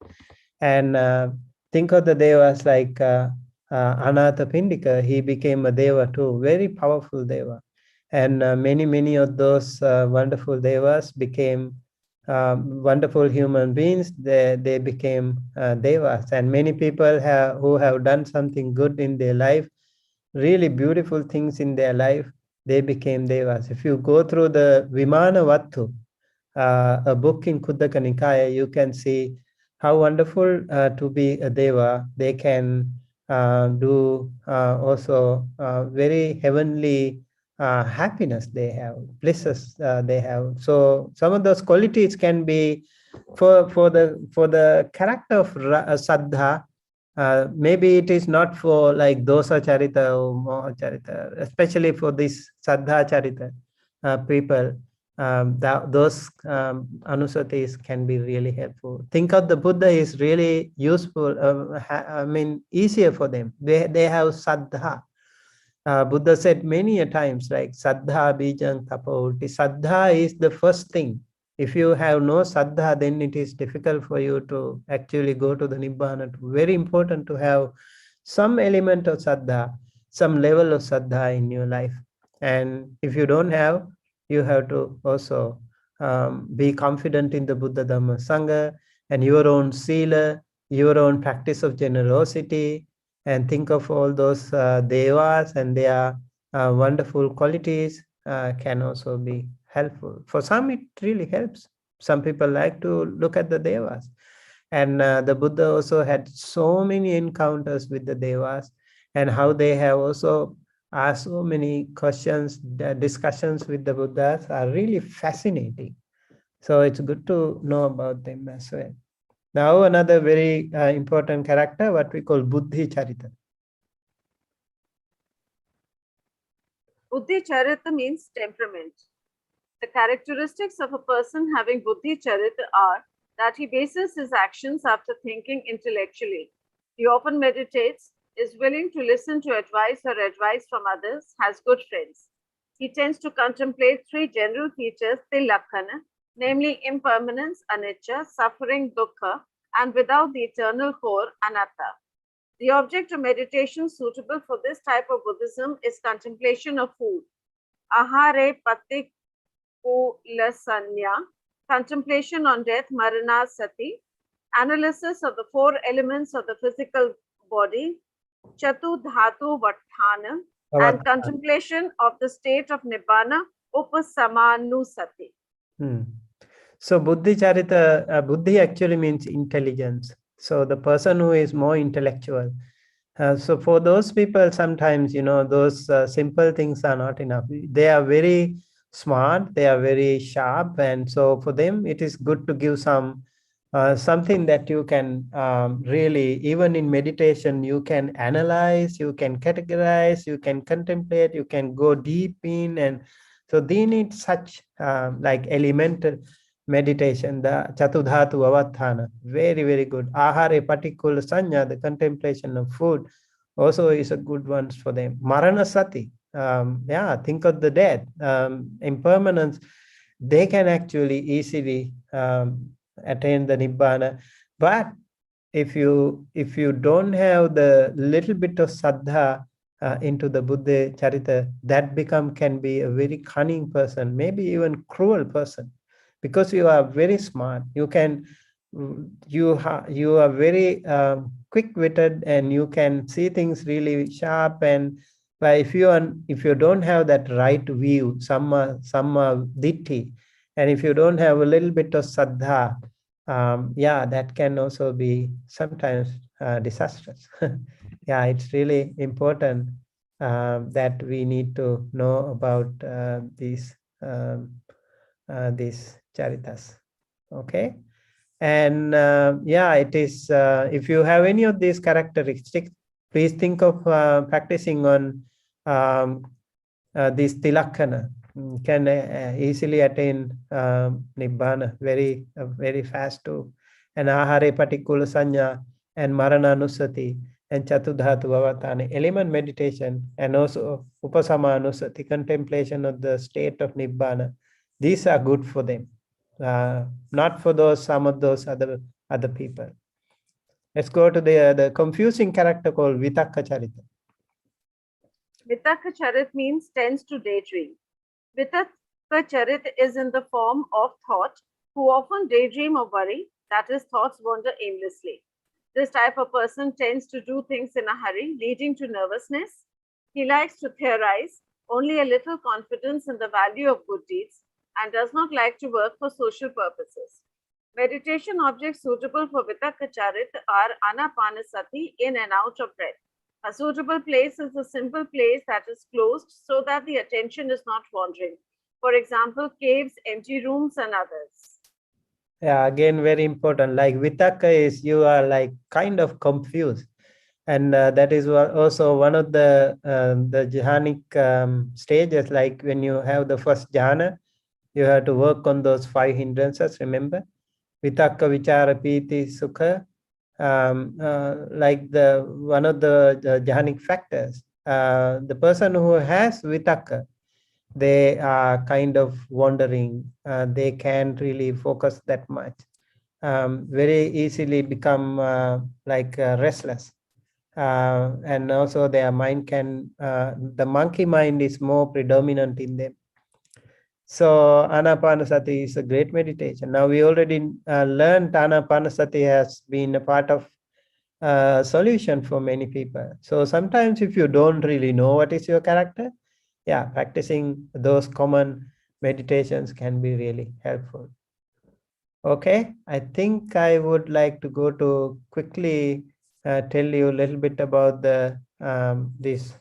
S2: And think of the Devas like Anatha Pindika, he became a Deva too, very powerful Deva. And many of those wonderful Devas became wonderful human beings. They became Devas. And many people who have done something good in their life, really beautiful things in their life, they became Devas. If you go through the Vimana Vattu, a book in Khuddaka Nikaya, you can see how wonderful to be a Deva. They can do also very heavenly happiness they have, blisses they have. So some of those qualities can be for the character of Saddha. Maybe it is not for like dosa charita or moha charita, especially for this Saddha charita people. Those anusatis can be really helpful. Think of the Buddha is really useful, easier for them. They have Saddha. Buddha said many a times, like Saddha Bijang Tapoti. Saddha is the first thing. If you have no Saddha, then it is difficult for you to actually go to the Nibbana. Very important to have some element of Saddha, some level of Saddha in your life. And if you don't have, you have to also be confident in the Buddha Dhamma Sangha and your own sila, your own practice of generosity, and think of all those devas and their wonderful qualities can also be helpful. For some, it really helps. Some people like to look at the devas. And the Buddha also had so many encounters with the devas, and how they have also asked so many questions. The discussions with the Buddhas are really fascinating. So it's good to know about them as well. Now another very important character, what we call Buddhi Charita.
S1: Buddhi Charita means temperament. The characteristics of a person having Buddhi Charita are that he bases his actions after thinking intellectually. He often meditates, is willing to listen to advice or advice from others, has good friends. He tends to contemplate three general features, tilakkana, namely impermanence, anicca, suffering, dukkha, and without the eternal core, anatta. The object of meditation suitable for this type of Buddhism is contemplation of food. Ahare patipulasanya, contemplation on death, marana sati, analysis of the four elements of the physical body, chatu dhatu vatthana, and contemplation of the state of nibbana, upasamanusati.
S2: So Buddhi Charita, Buddhi actually means intelligence. So the person who is more intellectual. So for those people, sometimes, those simple things are not enough. They are very smart, they are very sharp. And so for them, it is good to give something that you can really, even in meditation, you can analyze, you can categorize, you can contemplate, you can go deep in. And so they need such like elemental meditation, the Chatudhatu Avathana, very, very good. Ahare particular sanya, the contemplation of food, also is a good one for them. Marana Sati, think of the death, impermanence. They can actually easily attain the Nibbana. But if you don't have the little bit of saddha into the Buddha Charita, that can be a very cunning person, maybe even cruel person. Because you are very smart, you are very quick-witted, and you can see things really sharp. And but if you don't have that right view, samma ditti, and if you don't have a little bit of saddha, that can also be sometimes disastrous. Yeah, it's really important that we need to know about these charitas. Okay. And it is, if you have any of these characteristics, please think of practicing on this tilakkana. Can easily attain nibbana very very fast too. And ahare patikula sanya and marana nusati and chatudhatu vavatana, element meditation, and also upasama nusati, contemplation of the state of nibbana. These are good for them, not for some of those other people. Let's go to the confusing character called vitakka charita.
S1: Vitakka charit means tends to daydream. Vitakka charit is in the form of thought, who often daydream or worry, that is, thoughts wander aimlessly. This type of person tends to do things in a hurry, leading to nervousness. He likes to theorize, only a little confidence in the value of good deeds, and does not like to work for social purposes. Meditation objects suitable for Vitakka charit are anapanasati, in and out of breath. A suitable place is a simple place that is closed so that the attention is not wandering. For example, caves, empty rooms, and others.
S2: Yeah, again, very important. Like vitakka is, you are like kind of confused. And that is also one of the jhanic stages. Like when you have the first jhana, you have to work on those 5 hindrances, remember? Vitakka, vichara, piti, sukha. Like one of the jhanic factors. The person who has vitakka, they are kind of wandering. They can't really focus that much. Very easily become restless. And also their mind the monkey mind is more predominant in them. So Anapanasati is a great meditation. Now we already learned Anapanasati has been a part of solution for many people. So sometimes if you don't really know what is your character, practicing those common meditations can be really helpful. Okay, I think I would like to go to quickly tell you a little bit about this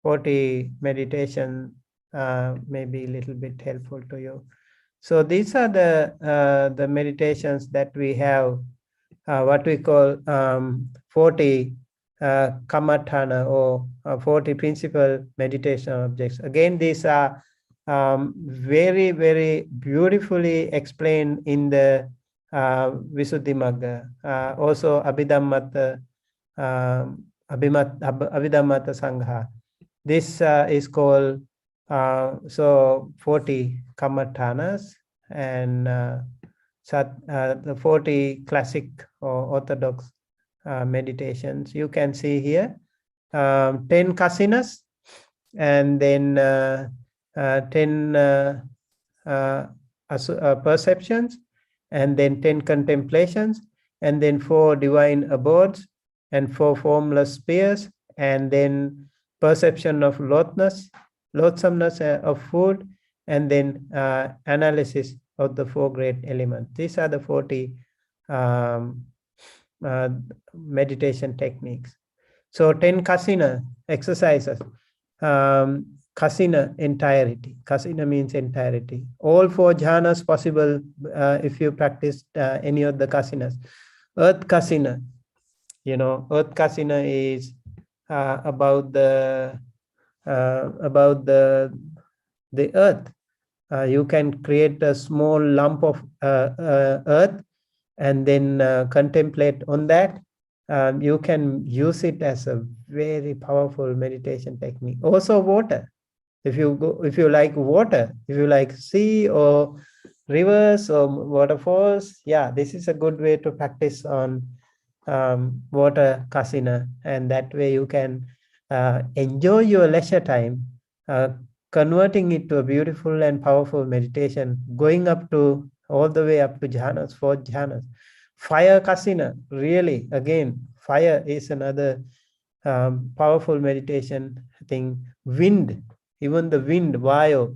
S2: 40 meditation, maybe a little bit helpful to you. So these are the meditations that we have, what we call 40 kammaṭṭhāna, or 40 principal meditation objects. Again, these are very, very beautifully explained in the Visuddhimagga. Also Abhidhammatta Abhidhammatta Sangha. This is called so 40 kammaṭṭhānas, and the 40 classic or orthodox meditations. You can see here 10 kasinas, and then 10 perceptions, and then 10 contemplations, and then 4 divine abodes, and 4 formless spheres, and then perception of loathsomeness of food, and then analysis of the 4 great elements. These are the 40 meditation techniques. So 10 kasina exercises. Kasina, entirety. Kasina means entirety. All 4 jhanas possible if you practice any of the kasinas. Earth kasina. Earth kasina is about the earth. You can create a small lump of earth and then contemplate on that. You can use it as a very powerful meditation technique. Also water. If you like water, if you like sea or rivers or waterfalls, yeah, this is a good way to practice on water kasina, and that way you can enjoy your leisure time, converting it to a beautiful and powerful meditation, going up to all the way up to jhanas, 4 jhanas. Fire kasina, really, again, fire is another powerful meditation thing. Wind, even the wind, vayu,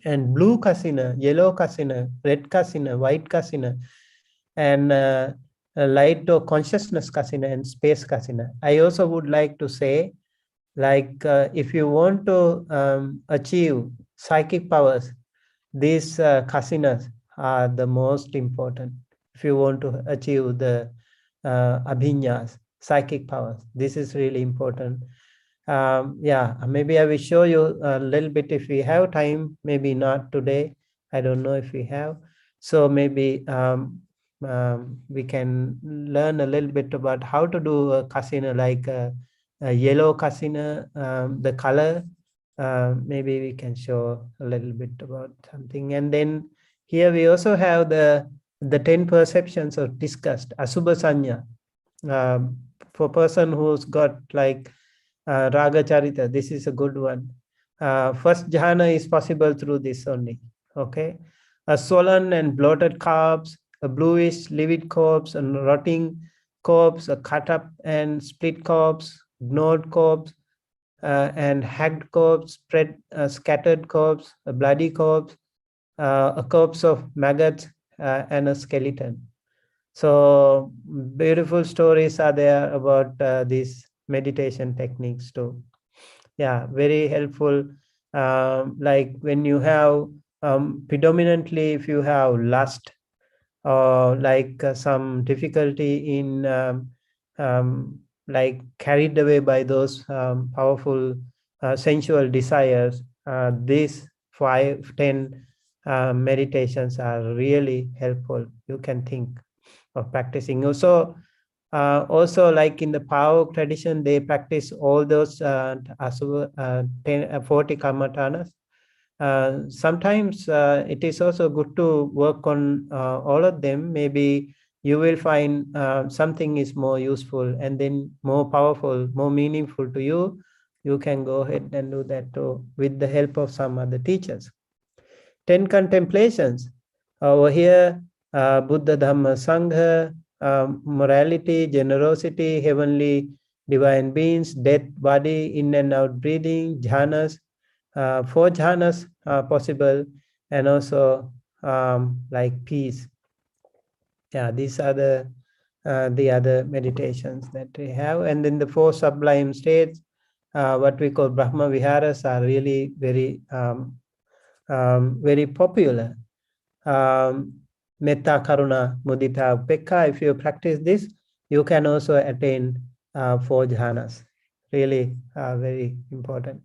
S2: and blue kasina, yellow kasina, red kasina, white kasina, and light or consciousness kasina, and space kasina. I also would like to say, like if you want to achieve psychic powers, these kasinas are the most important. If you want to achieve the abhinyas, psychic powers, this is really important. Yeah, maybe I will show you a little bit if we have time, maybe not today. I don't know if we have. So maybe we can learn a little bit about how to do a kasina, like a yellow kasina, the color. Maybe we can show a little bit about something. And then here we also have the 10 perceptions of disgust, asubha sanya. For person who's got like raga charita, this is a good one. First jhana is possible through this only. Okay, a swollen and bloated corpse, a bluish livid corpse, a rotting corpse, a cut up and split corpse, gnawed corpse, and hacked corpse, spread scattered corpse, a bloody corpse, a corpse of maggots, and a skeleton. So beautiful stories are there about these meditation techniques too. Yeah, very helpful. Like when you have predominantly, if you have lust or like some difficulty in like carried away by those powerful sensual desires, these 5-10 meditations are really helpful. You can think of practicing. Also like in the Pao tradition, they practice all those 40 kammaṭṭhānas. Sometimes it is also good to work on all of them. Maybe you will find something is more useful and then more powerful, more meaningful to you. You can go ahead and do that too with the help of some other teachers. 10 contemplations. Over here, Buddha, Dhamma, Sangha, morality, generosity, heavenly divine beings, death, body, in and out breathing, jhanas, 4 jhanas are possible, and also like peace. Yeah, these are the other meditations that we have. And then the 4 sublime states, what we call Brahma Viharas, are really very very popular. metta, karuna, mudita, upekkha. If you practice this, you can also attain 4 jhanas. Really very important.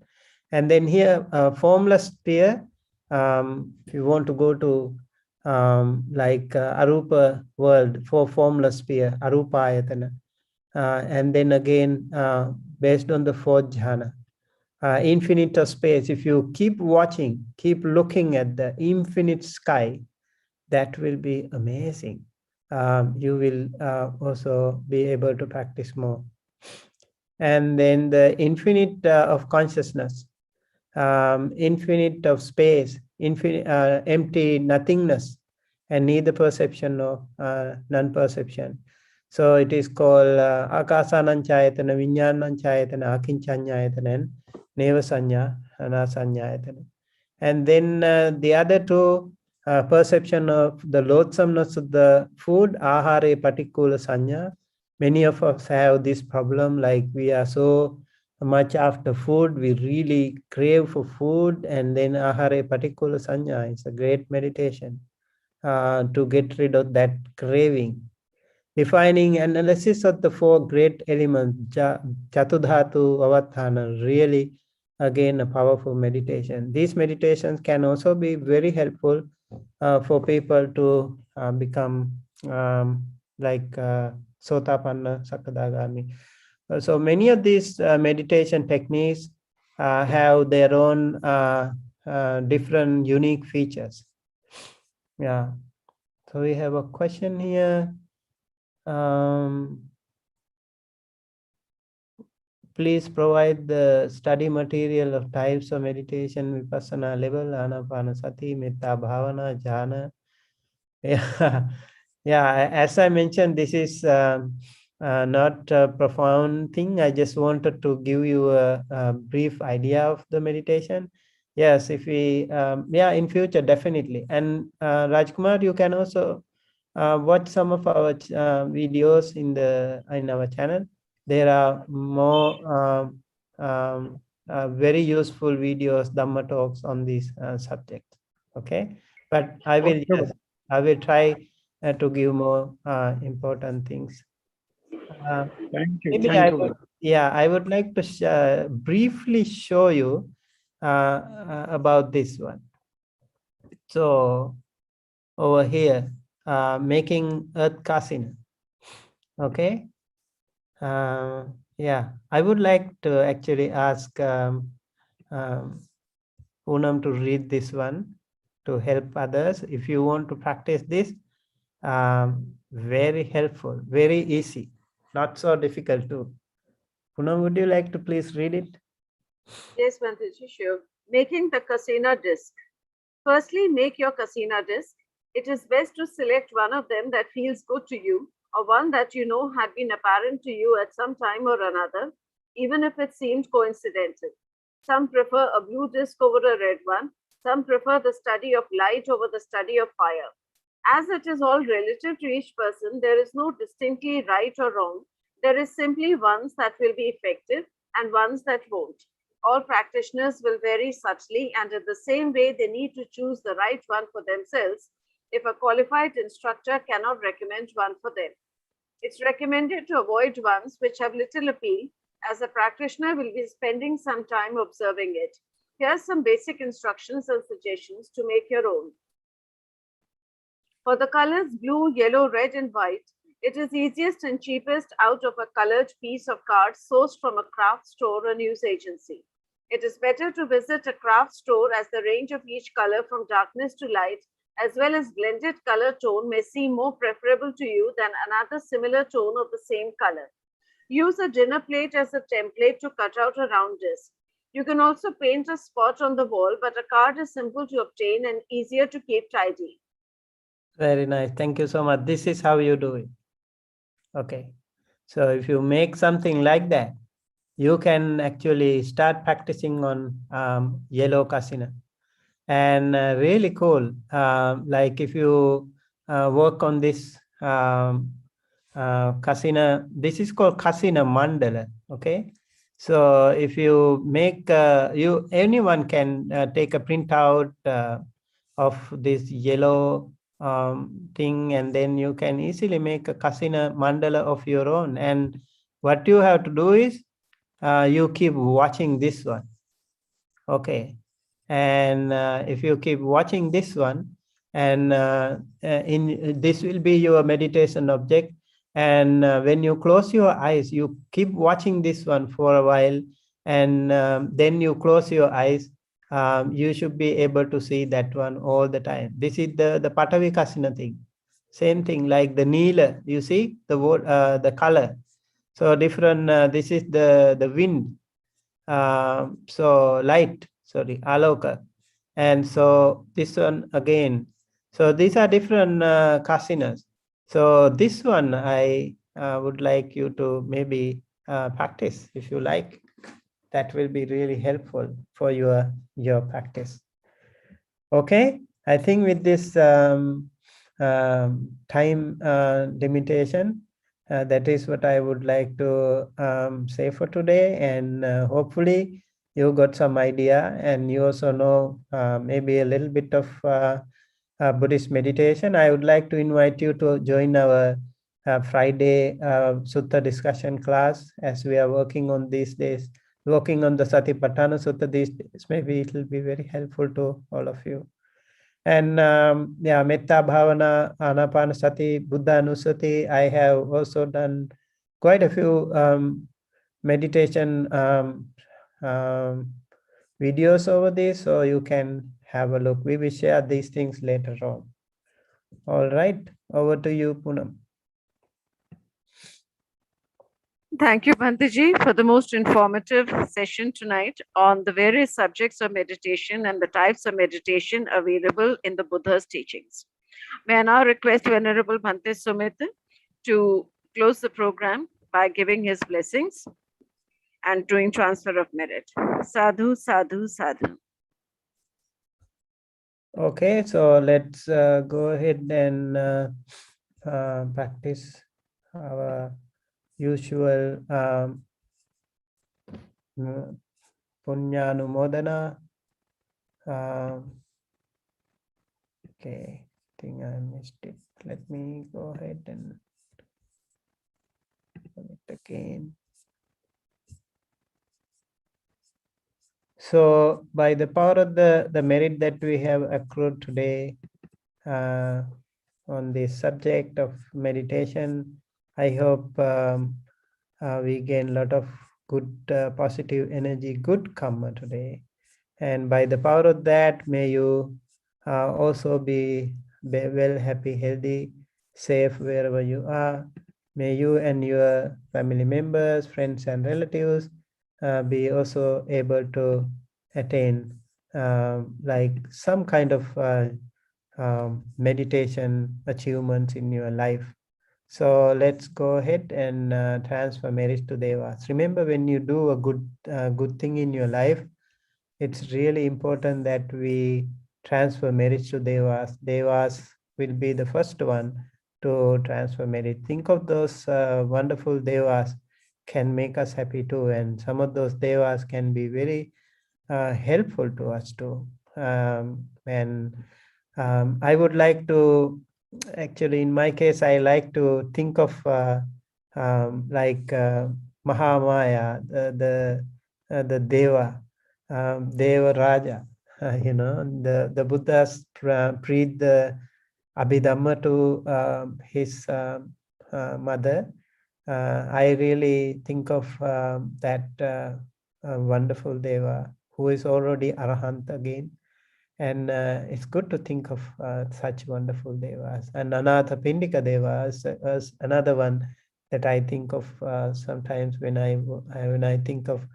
S2: And then here, formless sphere. If you want to go to like arupa world, 4 formless sphere, arupa ayatana. And then again, based on the 4th jhana, infinite of space. If you keep watching, keep looking at the infinite sky, that will be amazing. You will also be able to practice more. And then the infinite of consciousness, infinite of space, infinite empty nothingness, and neither perception nor non-perception. So it is called akasananchayatana, viññānañchayatana, akiñchanyayatana, and nevasanya, anasanyayatana. And then the other 2, perception of the loathsomeness of the food, ahare patikula sanya. Many of us have this problem, like we are so much after food, we really crave for food, and then ahare patikula sanya is a great meditation to get rid of that craving. Defining analysis of the 4 great elements, Chatudhatu Avathana, really again a powerful meditation. These meditations can also be very helpful for people to become like Sotapanna, Sakadagami. So many of these meditation techniques have their own different unique features. Yeah. So we have a question here. Please provide the study material of types of meditation, vipassana level, anapanasati, metta bhavana, jhana. Yeah, as I mentioned, this is not a profound thing. I just wanted to give you a brief idea of the meditation. Yes, if we, yeah, in future, definitely. And Rajkumar, you can also watch some of our videos in our channel. There are more very useful videos, Dhamma talks on this subject. Okay, but I will try to give more important things.
S5: Thank you.
S2: Maybe
S5: Thank you.
S2: I would like to briefly show you about this one. So over here, making earth kasina. Okay. Yeah, I would like to actually ask Poonam to read this one to help others. If you want to practice this, very helpful, very easy, not so difficult too. Poonam, would you like to please read it?
S1: Yes, Bhanteji, sure. Making the kasina disc. Firstly, make your kasina disc. It is best to select one of them that feels good to you, or one that you know had been apparent to you at some time or another, even if it seemed coincidental. Some prefer a blue disc over a red one. Some prefer the study of light over the study of fire. As it is all relative to each person, there is no distinctly right or wrong. There is simply ones that will be effective and ones that won't. All practitioners will vary subtly, and in the same way, they need to choose the right one for themselves if a qualified instructor cannot recommend one for them. It's recommended to avoid ones which have little appeal, as a practitioner will be spending some time observing it. Here's some basic instructions and suggestions to make your own. For the colors blue, yellow, red, and white, it is easiest and cheapest out of a colored piece of card sourced from a craft store or news agency. It is better to visit a craft store, as the range of each color from darkness to light, as well as blended color tone, may seem more preferable to you than another similar tone of the same color. Use a dinner plate as a template to cut out a round disc. You can also paint a spot on the wall, but a card is simple to obtain and easier to keep tidy.
S2: Very nice. Thank you so much. This is how you do it. Okay. So if you make something like that, you can actually start practicing on yellow kasina. And really cool. Like if you work on this kasina, this is called kasina mandala. Okay. So if you make, anyone can take a printout of this yellow thing, and then you can easily make a kasina mandala of your own. And what you have to do is you keep watching this one. Okay. And if you keep watching this one, and in this will be your meditation object. And when you close your eyes, you keep watching this one for a while, and then you close your eyes. You should be able to see that one all the time. This is the Patavi Kasina thing. Same thing like the Neela, you see the word, the color. So different, this is the wind. So light, sorry, aloka. And so this one again. So these are different kasinas. So this one I would like you to maybe practice if you like. That will be really helpful for your practice. Okay, I think with this time limitation, that is what I would like to say for today. And hopefully you got some idea, and you also know maybe a little bit of Buddhist meditation. I would like to invite you to join our Friday Sutta discussion class, as we are working on these days, working on the Satipatthana Sutta these days. Maybe it will be very helpful to all of you. And yeah, Metta Bhavana, Anapanasati, Buddha Anusati, I have also done quite a few meditation videos over this, so you can have a look. We will share these things later on. All right, over to you, Poonam.
S1: Thank you, Bhanteji, for the most informative session tonight on the various subjects of meditation and the types of meditation available in the Buddha's teachings. May I now request Venerable Bhante Sumit to close the program by giving his blessings and doing transfer of merit. Sadhu, sadhu, sadhu.
S2: Okay, so let's go ahead and practice our usual Punyanumodana. Okay, I think I missed it. Let me go ahead and run it again. So by the power of the merit that we have accrued today on the subject of meditation, I hope we gain a lot of good positive energy, good karma today. And by the power of that, may you also be well, happy, healthy, safe wherever you are. May you and your family members, friends and relatives be also able to attain like some kind of meditation achievements in your life. So let's go ahead and transfer merits to Devas. Remember, when you do a good thing in your life, it's really important that we transfer merits to Devas. Devas will be the first one to transfer merit. Think of those wonderful Devas can make us happy too, and some of those Devas can be very helpful to us too. I would like to, actually in my case, I like to think of like Mahamaya, the Deva, Deva Raja. You know, the Buddha's preached the Abhidhamma to his mother. I really think of that wonderful Deva who is already Arahant again. And it's good to think of such wonderful Devas. And Anatha Pindika Devas is another one that I think of sometimes when I think of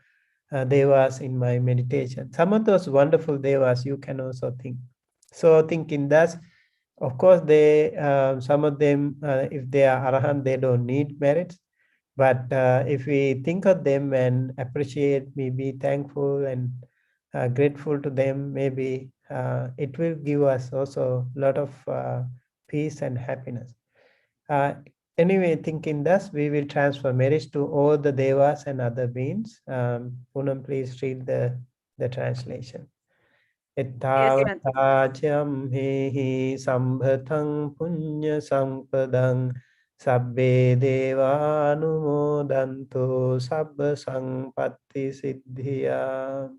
S2: Devas in my meditation. Some of those wonderful Devas you can also think. So thinking that, of course, they some of them, if they are Arahant, they don't need merits. But if we think of them and appreciate, maybe thankful and grateful to them, maybe it will give us also a lot of peace and happiness. Anyway, thinking thus, we will transfer merits to all the Devas and other beings. Poonam, please read the translation. Ettavatatyam hehi sambhathang punya sampadang sabbe devanumodanto sabba sampatti siddhya.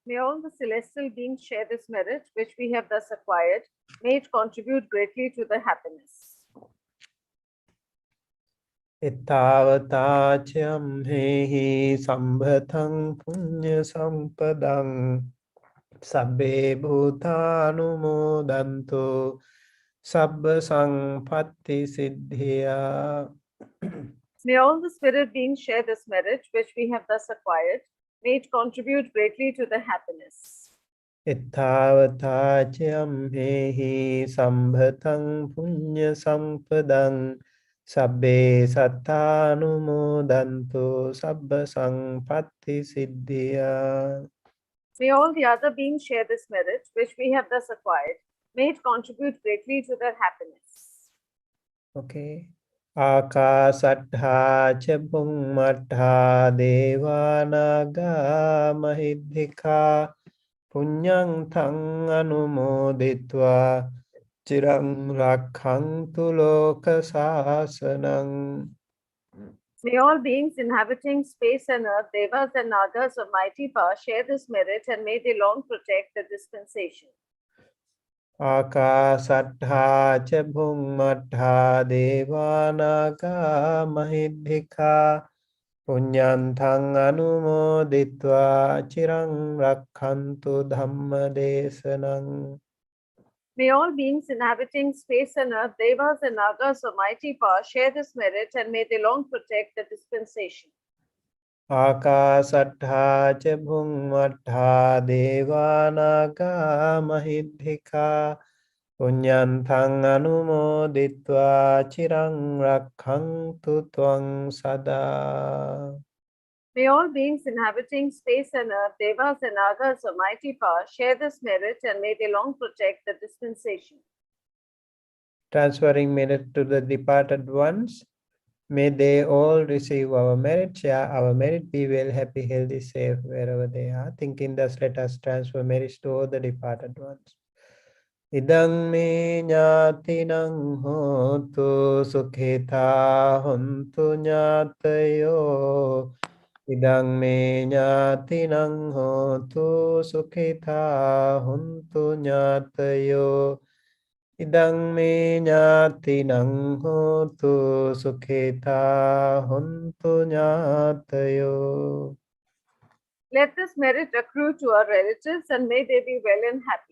S1: May all the celestial beings share this merit which we have thus acquired. May it contribute greatly to the happiness.
S2: Ettavatatyam hehi sambhathang punya sampadang sabbe bhutanumodanto sabba sampatti siddhya.
S1: May all the spirit beings share this merit which we have thus acquired. May it contribute greatly to the happiness.
S2: Ettavatatyam hehi sambhathang punya sampadang sabbe sattanumodanto sabba sampatti siddhya.
S1: May all the other beings share this merit which we have thus acquired. May it contribute greatly to their happiness.
S2: Okay. Akasattha ca bhummattha devanaga mahiddhika punyang thang anumoditva chirang rakhantu loka sasanang.
S1: May all beings inhabiting space and earth, devas and nagas of mighty power share this merit and may they long protect the dispensation.
S2: Akasattha ca bhummattha devanaga mahiddhika punyantang anumoditva chirang rakhantu dhamma desanang.
S1: May all beings inhabiting space and earth, devas and nagas of mighty power share this merit and may they long protect the dispensation.
S2: Akasattha ca bhummattha devanaga mahiddhika punyantang anumoditva chirang rakhantu tvang sada.
S1: May all beings inhabiting space and earth, devas and nagas of mighty power share this merit and may they long protect the dispensation.
S2: Transferring merit to the departed ones. May they all receive our merit, share our merit, be well, happy, healthy, safe wherever they are. Thinking thus, let us transfer merits to all the departed ones. Idang me ñātinang hotu sukhita hontu ñātayo. Idang me ñātinang hotu sukhita hontu ñātayo. Idang me ñātinang hotu sukhita hontu ñātayo.
S1: Let this merit accrue to our relatives and may they be well and happy.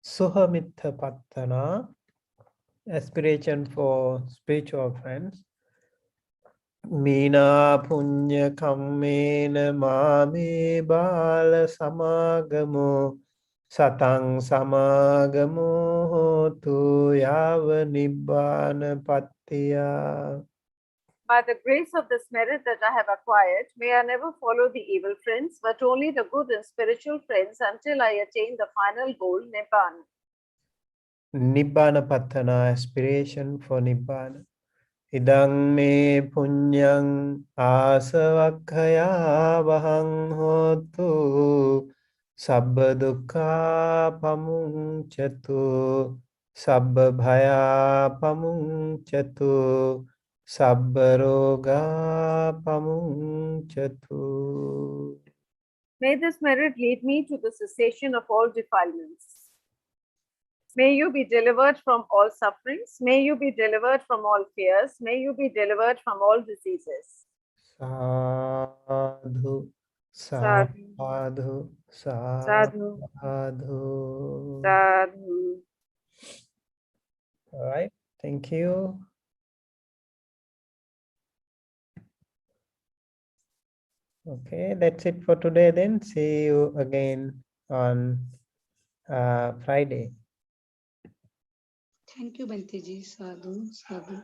S2: Suhamitthapatthana, aspiration for spiritual friends. Mina punya kammena mame bala samagamo satang samagamo hotu yava nibbana pattiya.
S1: By the grace of this merit that I have acquired, may I never follow the evil friends, but only the good and spiritual friends until I attain the final goal, Nibbana.
S2: Nibbana patthana, aspiration for Nibbana. Idang me punyang asavakkaya vahang hotu sabba dukkha pamuncatu sabba bhaya pamuncatu sabba roga pamuncatu.
S1: May this merit lead me to the cessation of all defilements. May you be delivered from all sufferings. May you be delivered from all fears. May you be delivered from all diseases.
S2: Sadhu,
S1: Sadhu,
S2: sadhu,
S1: sadhu,
S2: sadhu.
S1: sadhu.
S2: All right, thank you. Okay, that's it for today then. See you again on Friday.
S6: Thank you, Bhante ji. Sadhu, sadhu.